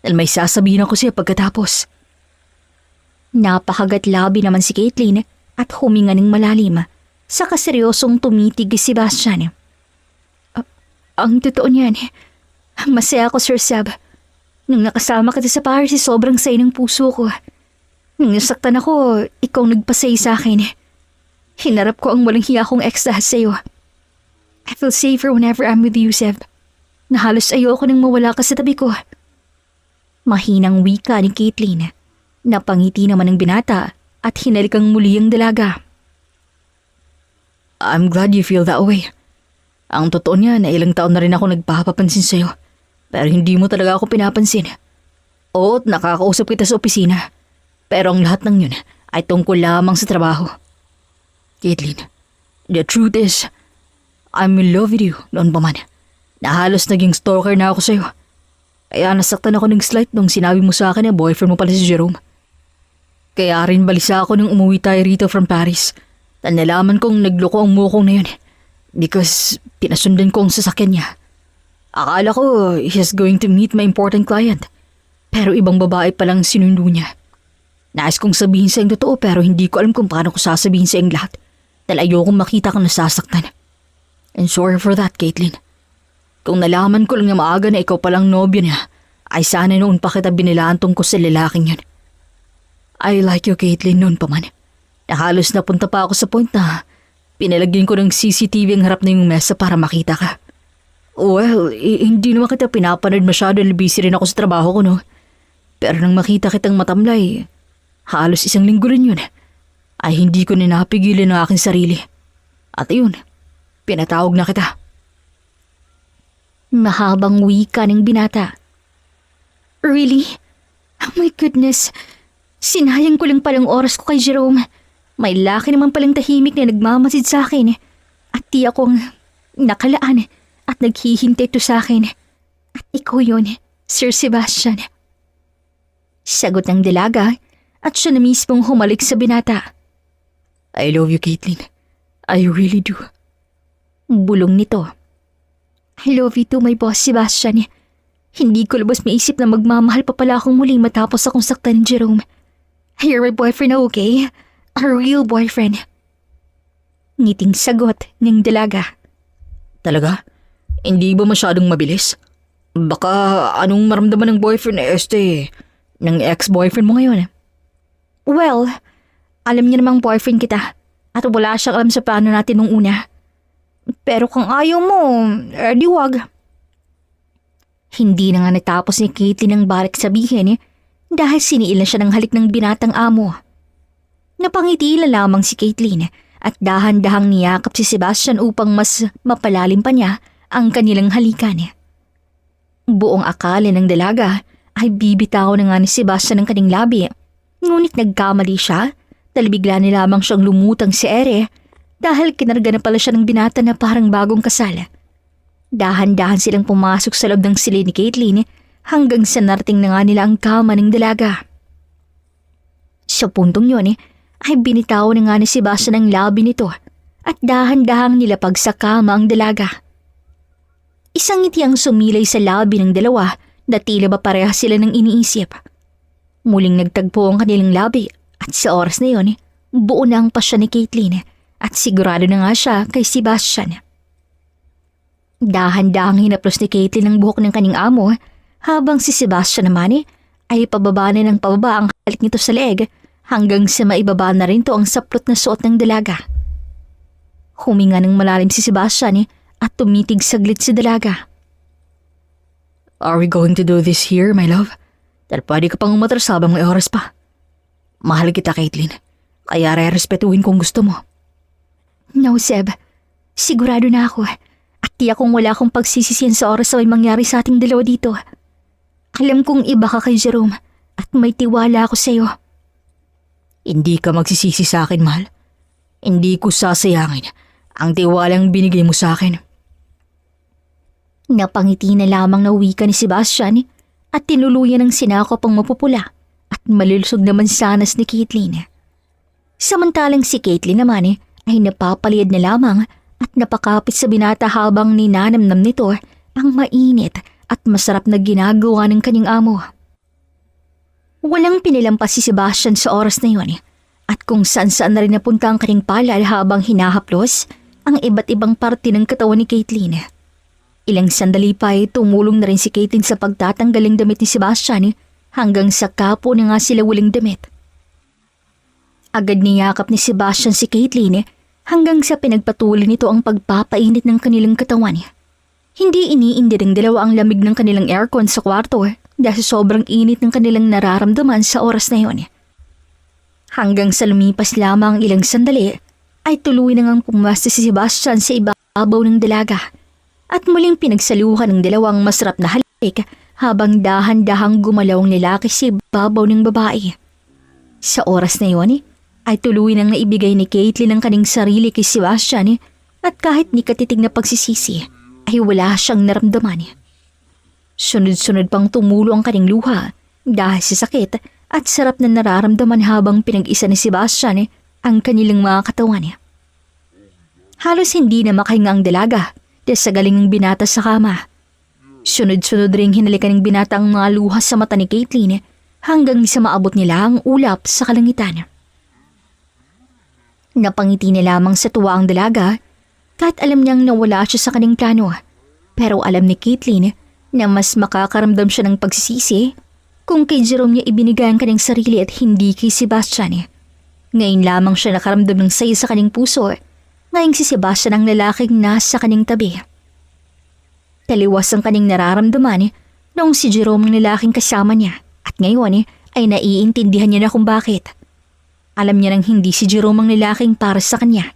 Dahil may sasabihin ako sa'yo pagkatapos. Napakagatlabi naman si Caitlin at huminga ng malalim. Saka seryosong tumitig si Sebastian. Ang totoo niyan, masaya ako, Sir Seb. Nung nakasama kita sa Paris, sobrang say ng puso ko. Nung nasaktan ako, ikaw nagpasay sa akin. Hinarap ko ang walang hiya kong ex dahil sa'yo. I feel safer whenever I'm with you, Seb. Na halos ayoko nang mawala ka sa tabi ko. Mahinang wika ni Caitlin. Napangiti naman ng binata at hinalikang muli ang dalaga. I'm glad you feel that way. Ang totoo niya na ilang taon na rin ako nagpapapansin sa'yo. Pero hindi mo talaga ako pinapansin. Oo, nakakausap kita sa opisina. Pero ang lahat ng yun ay tungkol lamang sa trabaho. Caitlin, the truth is, I'm in love with you noon pa man. Na halos naging stalker na ako sa'yo. Kaya nasaktan ako ng slight nung sinabi mo sa akin na boyfriend mo pala si Jerome. Kaya rin balisa ako nung umuwi tayo rito from Paris. Dahil nalaman kong nagloko ang mukong na yun. Because pinasundan ko ang sasakyan niya. Akala ko he's going to meet my important client. Pero ibang babae palang sinundo niya. Nais kong sabihin sa iyong totoo pero hindi ko alam kung paano ko sasabihin sa iyong lahat. Dahil ayokong makita kang nasasaktan. And sorry for that, Caitlin. Kung nalaman ko lang na maaga na ikaw palang nobyo niya, ay sana noon pa kita binilaan tungkol sa lalaking yun. I like you, Caitlin, noon pa man. Na halos napunta pa ako sa point na pinalagyan ko ng CCTV ang harap na yung mesa para makita ka. Well, hindi naman kita pinapanood masyado dahil busy rin ako sa trabaho ko, no? Pero nang makita kitang matamlay, halos isang linggo rin yun, ay hindi ko na napigilan ang aking sarili. At yun, pinatawag na kita. Mahabang wika ng binata. Really? Oh my goodness. Sinayang ko lang palang oras ko kay Jerome. May laki naman palang tahimik na nagmamasid sa akin. At di akong nakalaan at naghihintay to sa akin. At ikaw yun, Sir Sebastian. Sagot ng dalaga at siya na mismong humalik sa binata. I love you, Caitlin. I really do. Bulong nito. I love you too, my boss, Sebastian. Hindi ko lubos maisip na magmamahal pa pala akong muli matapos akong saktan ni Jerome. You're my boyfriend, okay? A real boyfriend. Ngiting sagot ng dalaga. Talaga? Hindi ba masyadong mabilis? Baka anong maramdaman ng boyfriend ng ex-boyfriend mo ngayon? Well, alam niya namang boyfriend kita at wala siyang alam sa plano natin nung una. Pero kung ayaw mo, di wag. Hindi na nga natapos ni Caitlin ang balik sabihin dahil siniilan siya ng halik ng binatang amo. Napangiti lamang si Caitlin at dahan-dahang niyakap si Sebastian upang mas mapalalim pa niya ang kanilang halikan. Buong akala ng dalaga ay bibitaw na nga ni Sebastian ng kanyang labi. Ngunit nagkamali siya dahil bigla ni lamang siyang lumutang si Ere dahil kinarga na pala siya ng binata na parang bagong kasal. Dahan-dahan silang pumasok sa loob ng silid ni Caitlin hanggang sa narating na nga nila ang kama ng dalaga. Sa puntong yun ay binitaw na nga ni Sebastian ang labi nito at dahan-dahang nilapag sa kama ang dalaga. Isang ngiti ang sumilay sa labi ng dalawa na tila ba pareha sila ng iniisip. Muling nagtagpo ang kanilang labi at sa oras na yon, buo na ang pasya ni Caitlin at sigurado na nga siya kay Sebastian. Dahan-dahang hinaplos ni Caitlin ang buhok ng kanyang amo habang si Sebastian naman ay pababa na ng pababa ang halik nito sa leeg hanggang sa maibaba na rin to ang saplot na suot ng dalaga. Huminga ng malalim si Sebastian at tumitig saglit si dalaga. Are we going to do this here, my love? Dahil pwede ka pang umatras habang may oras pa. Mahal kita, Caitlin. Kaya re-respetuhin kung gusto mo. No, Seb. Sigurado na ako at tiyak kong wala akong pagsisisihan sa oras na may mangyari sa ating dalawa dito. Alam kong iba ka kay Jerome at may tiwala ako sa'yo. Hindi ka magsisisi sa akin, mahal. Hindi ko sasayangin ang tiwalang binigay mo sa akin. Napangiti na lamang na wika ni Sebastian at tinuluyan ng sinakop ang mapupula at malulusog naman sanas ni Caitlin. Samantalang si Caitlin naman ay napapaliyad na lamang at napakapit sa binata habang ninanamnam nito ang mainit at masarap na ginagawa ng kanyang amo. Walang pinilampas si Sebastian sa oras na yon at kung saan-saan na rin napunta ang kanyang palal habang hinahaplos ang iba't ibang parte ng katawan ni Caitlin. Ilang sandali pa ay tumulong na rin si Caitlin sa pagtatanggal ng damit ni Sebastian hanggang sa kapo na nga sila walang damit. Agad niyakap ni Sebastian si Caitlin hanggang sa pinagpatuloy nito ang pagpapainit ng kanilang katawan. Hindi iniindi ng dalawa ang lamig ng kanilang aircon sa kwarto dahil sobrang init ng kanilang nararamdaman sa oras na yon. Hanggang sa lumipas lamang ilang sandali ay tuloy na ngang pumasta si Sebastian sa ibabaw ng dalaga at muling pinagsaluhan ng dalawang masarap na halik habang dahan-dahang gumalaw ang lalaki sa ibabaw ng babae. Sa oras na yon ay tuloy nang naibigay ni Caitlin ang kanyang sarili kay Sebastian at kahit ni katitig na pagsisisi ay wala siyang naramdaman. Sunod-sunod pang tumulo ang kanyang luha dahil sa sakit at sarap na nararamdaman habang pinag-isa ni Sebastian ang kanilang mga katawan. Halos hindi na makahinga ang dalaga dahil sa galing ng binata sa kama. Sunod-sunod ring hinalikan ng binata ang mga luha sa mata ni Caitlin hanggang sa maabot nila ang ulap sa kalangitan. Napangiti na lamang sa tuwa ang dalaga kahit alam niyang nawala siya sa kanyang plano. Pero alam ni Caitlin na mas makakaramdam siya ng pagsisisi kung kay Jerome niya ibinigay ang kanyang sarili at hindi kay Sebastian. Ngayon lamang siya nakaramdam ng saya sa kanyang puso ngayong si Sebastian ang lalaking nasa kanyang tabi. Taliwas ang kanyang nararamdaman noong si Jerome ang lalaking kasama niya at ngayon ay naiintindihan niya na kung bakit. Alam niya nang hindi si Jerome ang lalaking para sa kanya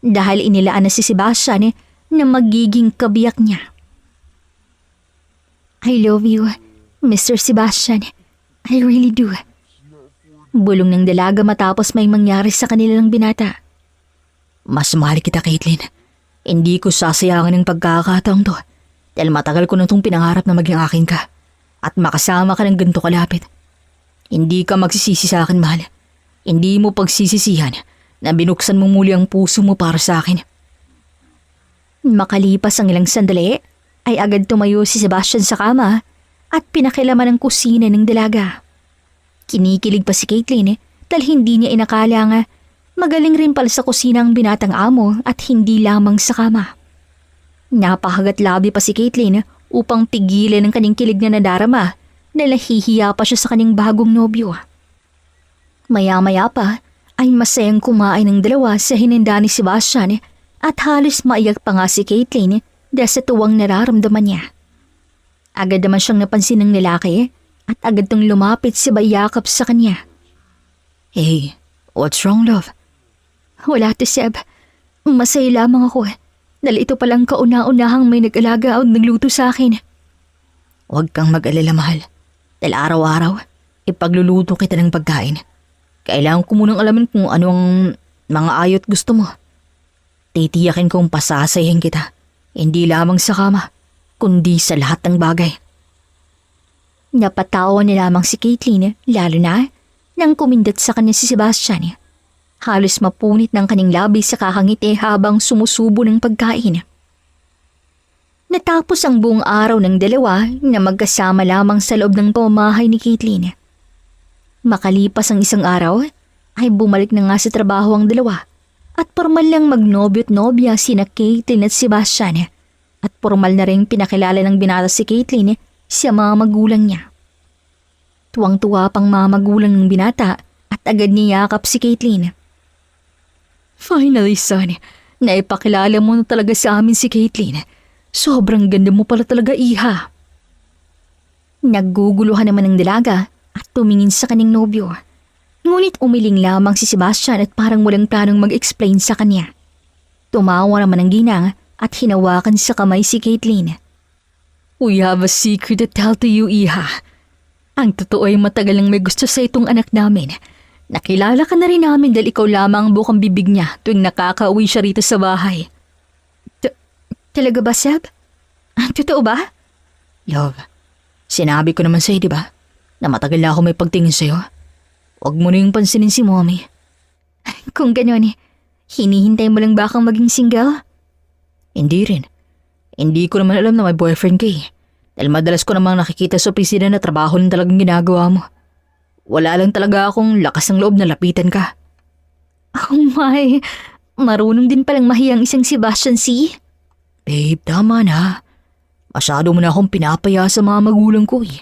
dahil inilaan na si Sebastian na magiging kabiyak niya. I love you, Mr. Sebastian. I really do. Bulong ng dalaga matapos may mangyari sa kanilang binata. Mas mahal kita, Caitlin. Hindi ko sasayangan ng pagkakataong to dahil matagal ko na itong pinangarap na maging akin ka at makasama ka ng ganito kalapit. Hindi ka magsisisi sa akin, mahal. Hindi mo pagsisisihan na binuksan mo muli ang puso mo para sa akin. Makalipas ang ilang sandali, ay agad tumayo si Sebastian sa kama at pinakilaman ang kusina ng dalaga. Kinikilig pa si Caitlin dahil hindi niya inakala nga magaling rin pala sa kusina ang binatang amo at hindi lamang sa kama. Napahagat labi pa si Caitlin upang pigilan ang kanyang kilig na nadarama na nahihiya pa siya sa kanyang bagong nobyo. Maya-maya pa ay masayang kumain ng dalawa sa hinanda ni Sebastian at halos maiyak pa nga si Caitlin dahil sa tuwang nararamdaman niya. Agad naman siyang napansin ng lalaki at agad tong lumapit si bayakap sa kanya. Hey, what's wrong, love? Wala to, Seb. Masaya lamang ako. Dahil ito palang kauna-unahang may nag-alaga o nagluto sa akin. Huwag kang mag-alala, mahal. Dahil araw-araw, ipagluluto kita ng pagkain. Kailangan ko munang alamin kung anong mga ayot gusto mo. Titiyakin kong pasasayahin kita. Hindi lamang sa kama, kundi sa lahat ng bagay. Napatawa na lamang si Caitlin, lalo na nang kumindat sa kanya si Sebastian. Halos mapunit ng kanyang labi sa kakangiti habang sumusubo ng pagkain. Natapos ang buong araw ng dalawa na magkasama lamang sa loob ng pamamahay ni Caitlin. Makalipas ang isang araw, ay bumalik na nga sa trabaho ang dalawa at formal lang magnobyo't nobya sina Caitlin at Sebastian at formal na rin pinakilala ng binata si Caitlin sa mga magulang niya. Tuwang-tuwa pang mga magulang ng binata at agad niyakap si Caitlin. Finally, son, naipakilala mo na talaga sa amin si Caitlin. Sobrang ganda mo pala talaga, iha. Nagguguluhan naman ng dalaga at tumingin sa kanyang nobyo. Ngunit umiling lamang si Sebastian at parang walang planong mag-explain sa kanya. Tumawa naman ng ginang at hinawakan sa kamay si Caitlin. We have a secret to tell to you, iha. Ang totoo ay matagal nang may gusto sa itong anak namin. Nakilala ka na rin namin dahil ikaw lamang ang bukang bibig niya tuwing nakakauwi siya rito sa bahay. Talaga ba, Seb? Totoo ba? Love, sinabi ko naman sa'yo, di ba? Na matagal na ako may pagtingin sa'yo. Huwag mo na yung pansinin si mommy. Kung gano'n, hinihintay mo lang ba kang maging single? Hindi rin. Hindi ko naman alam na may boyfriend ka eh. Dahil madalas ko namang nakikita sa opisina na trabaho lang talagang ginagawa mo. Wala lang talaga akong lakas ng loob na lapitan ka. Oh my, marunong din palang mahiyang isang Sebastian C. Babe, tama na. Masyado mo na akong pinapaya sa mga magulang ko eh.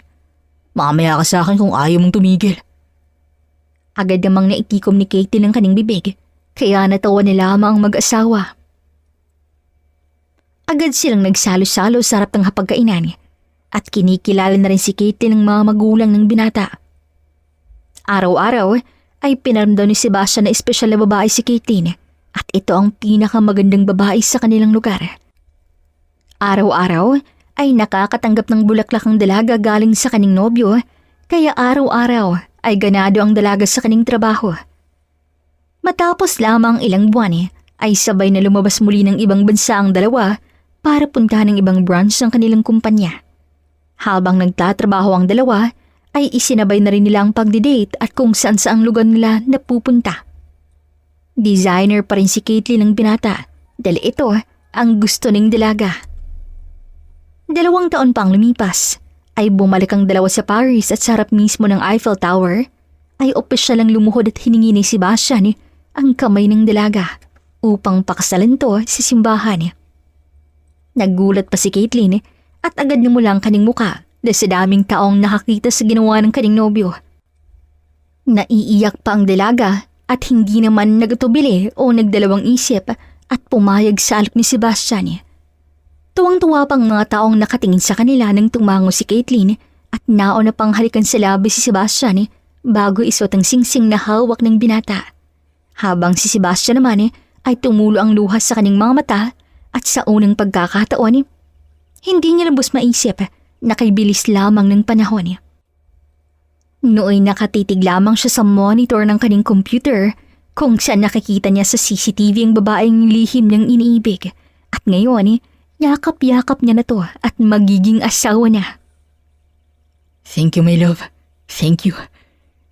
Mamaya ka sa akin kung ayaw mong tumigil. Agad namang naitikom ni Katie ng kanyang bibig, kaya natawa nila lamang ang mag-asawa. Agad silang nagsalo-salo sa harap ng hapagkainan at kinikilala na rin si Katie ng mga magulang ng binata. Araw-araw ay pinaramdam ni Sebastian na espesyal na babae si Caitlin at ito ang pinakamagandang babae sa kanilang lugar. Araw-araw ay nakakatanggap ng bulaklak ang dalaga galing sa kanyang nobyo kaya araw-araw ay ganado ang dalaga sa kanyang trabaho. Matapos lamang ilang buwan ay sabay na lumabas muli ng ibang bansa ang dalawa para puntahan ng ibang branch ng kanilang kumpanya. Habang nagtatrabaho ang dalawa, ay isinabay na rin nila ang pagdidate at kung saan saang lugar nila napupunta. Designer pa rin si Caitlin ng binata dahil ito ang gusto ng dalaga. 2 taon pang lumipas ay bumalik ang dalawa sa Paris at sa harap mismo ng Eiffel Tower ay opisyal ang lumuhod at hiningi ni Sebastian ang kamay ng dalaga upang pakasalan to sa simbahan. Nagulat pa si Caitlin at agad namula ang kanyang muka dahil sa daming taong nakakita sa ginawa ng kanyang nobyo. Naiiyak pa ang dalaga at hindi naman nagtubili o nagdalawang isip at pumayag sa alok ni Sebastian. Tuwang-tuwa pang mga taong nakatingin sa kanila nang tumango si Caitlin at nauna pang halikan sa labi si Sebastian bago isuot ang singsing na hawak ng binata. Habang si Sebastian naman ay tumulo ang luha sa kanyang mga mata at sa unang pagkakataon, hindi niya lubos maisip na kay bilis lamang ng panahon. Nooy nakatitig lamang siya sa monitor ng kanyang computer kung saan nakikita niya sa CCTV ang babaeng lihim niyang iniibig at ngayon yakap-yakap niya na to at magiging asawa na. Thank you, my love. Thank you.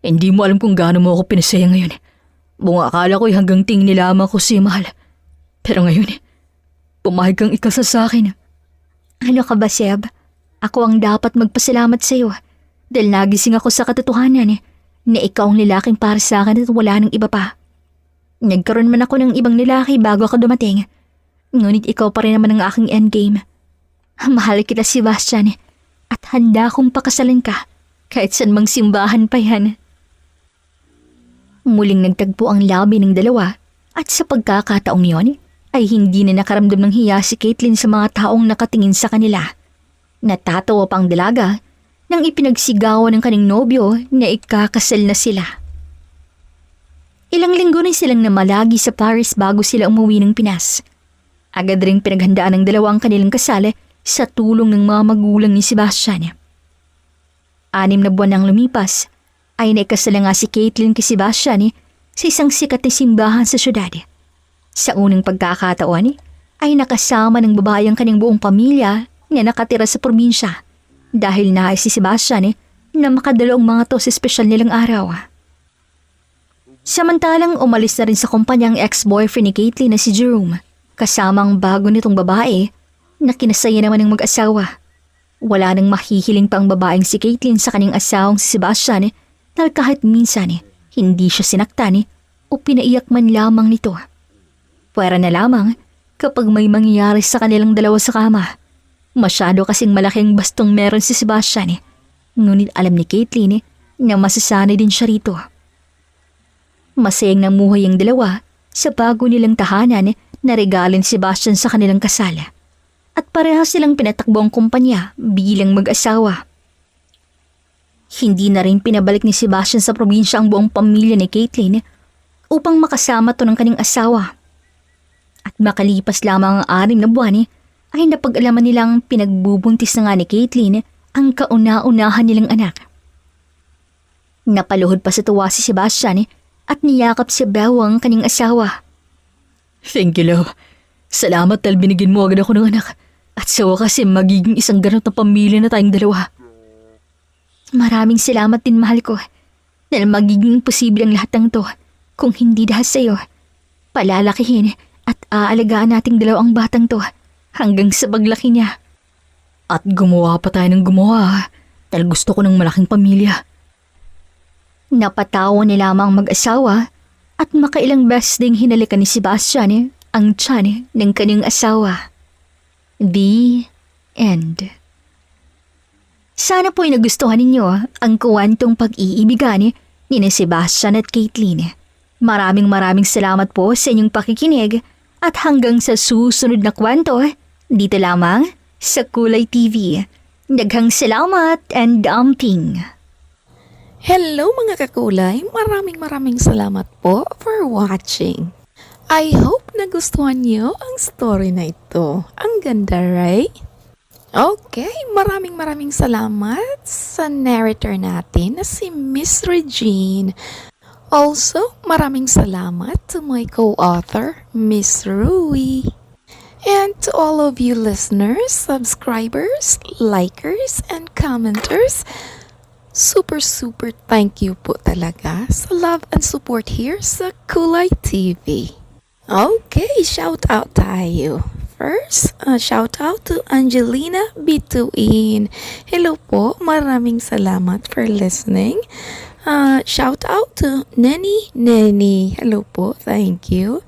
Hindi mo alam kung gaano mo ako pinasaya ngayon. Buong akala ko'y hanggang tingin lamang ko siya mahal. Pero ngayon, pumayag kang ikasa sa akin. Ano ka ba, Seb? Ako ang dapat magpasalamat sa iyo dahil nagising ako sa katotohanan na ikaw ang lalaking para sa akin at wala ng iba pa. Nagkaroon man ako ng ibang lalaki bago ako dumating. Ngunit ikaw pa rin naman ang aking endgame. Mahal kita, Sebastian, at handa akong pakasalan ka kahit saan mang simbahan pa yan. Muling nagtagpo ang labi ng dalawa at sa pagkakataong yon ay hindi na nakaramdam ng hiya si Caitlin sa mga taong nakatingin sa kanila. Natatawa pa ang dalaga nang ipinagsigawan ng kaning nobyo na ikakasal na sila. Ilang linggo rin silang namalagi sa Paris bago sila umuwi ng Pinas. Agad ring pinaghandaan ng dalawa ang kanilang kasal sa tulong ng mga magulang ni Sebastian. 6 na buwan nang lumipas ay naikasal nga si Caitlin kay Sebastian sa isang sikat na simbahan sa syudad. Sa unang pagkakataon ay nakasama ng babae ang kanyang buong pamilya na nakatira sa probinsya dahil nais si Sebastian na makadalo ang mga to sa espesyal nilang araw. Samantalang umalis na rin sa kumpanya ang ex-boyfriend ni Caitlin na si Jerome kasama ang bago nitong babae na kinasaya naman ng mag-asawa. Wala nang mahihiling pa ang babaeng si Caitlin sa kanyang asawang si Sebastian dahil kahit minsan hindi siya sinaktan o pinaiyak man lamang nito. Pwera na lamang kapag may mangyayari sa kanilang dalawa sa kama. Masyado kasing malaking bastong meron si Sebastian ngunit alam ni Caitlin na masasanay din siya rito. Masayang namuhay ang dalawa sa bago nilang tahanan na regalo ni Sebastian sa kanilang kasal. At parehas silang pinatakbo ang kumpanya bilang mag-asawa. Hindi na rin pinabalik ni Sebastian sa probinsya ang buong pamilya ni Caitlin upang makasama to ng kanyang asawa. At makalipas lamang ang 6 na buwan ay napag-alaman nilang pinagbubuntis na nga ni Caitlin ang kauna-unahan nilang anak. Napaluhod pa sa tuwa si Sebastian at niyakap si Belle ang kanyang asawa. Thank you, love. Salamat dahil binigyan mo agad ako ng anak. At sa wakas magiging isang ganot na pamilya na tayong dalawa. Maraming salamat din, mahal ko. Dahil magiging posible ang lahat ng to kung hindi dahil sa'yo. Palalakihin at aalagaan nating dalawang batang to hanggang sa paglaki niya. At gumawa pa tayo ng gumawa dahil gusto ko ng malaking pamilya. Napatawa ni lamang mag-asawa at makailang beses ding hinalikan ni Sebastian ang tiyan ng kanyang asawa. The end. Sana po'y nagustuhan ninyo ang kuwentong pag-iibigan ni Sebastian at Caitlin. Maraming salamat po sa inyong pakikinig at hanggang sa susunod na kwento dito lamang sa Kulay TV. Daghang salamat and dumping. Hello mga kakulay, maraming salamat po for watching. I hope nagustuhan niyo ang story na ito. Ang ganda, right? Okay, maraming salamat sa narrator natin na si Miss Regine. Also, maraming salamat to my co-author, Miss Rui. And to all of you listeners, subscribers, likers, and commenters, super thank you po talaga sa love and support here sa Kulay TV. Okay, shout out tayo. First, shout out to Angelina Bituin. Hello po, maraming salamat for listening. Shout out to Neni. Hello po, thank you.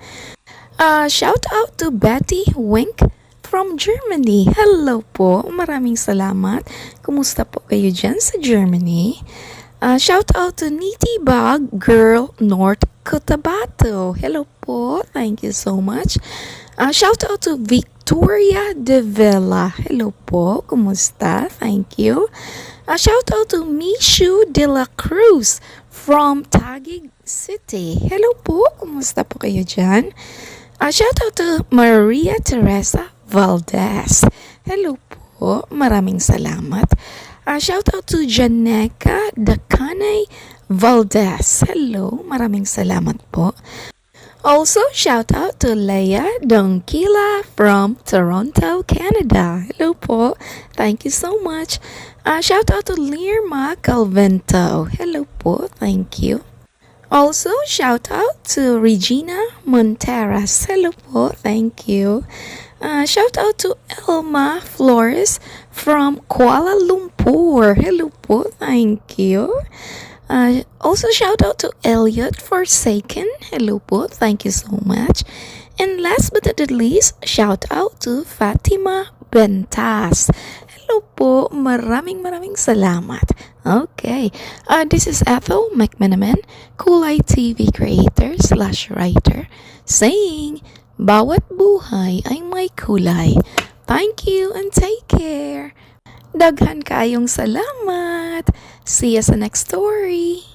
Shout out to Betty Wink from Germany. Hello po, maraming salamat. Kumusta po kayo dyan sa Germany? Shout out to Nitty Bag Girl North Cotabato. Hello po, thank you so much. Shout out to Victoria De Villa. Hello po, kumusta? Thank you. Shout out to Mishu De La Cruz from Taguig City. Hello po, kumusta po kayo dyan? Shout out to Maria Teresa Valdez. Hello po, maraming salamat. Shout out to Janeca Dacanay Valdez. Hello, maraming salamat po. Also, shout out to Leia Donkila from Toronto, Canada. Hello po, thank you so much. Shout out to Lirma Calvento. Hello po, thank you. Also, shout out to Regina Monteras. Hello po, thank you. Shout out to Elma Flores from Kuala Lumpur. Hello po, thank you. Also, shout out to Elliot Forsaken. Hello po, thank you so much. And last but not the least, shout out to Fatima Bentas. Hello po, maraming salamat. Okay, this is Ethel McMenamin, Kulay TV creator / writer, saying, bawat buhay ay may kulay. Thank you and take care. Daghan kayong salamat. See you sa next story.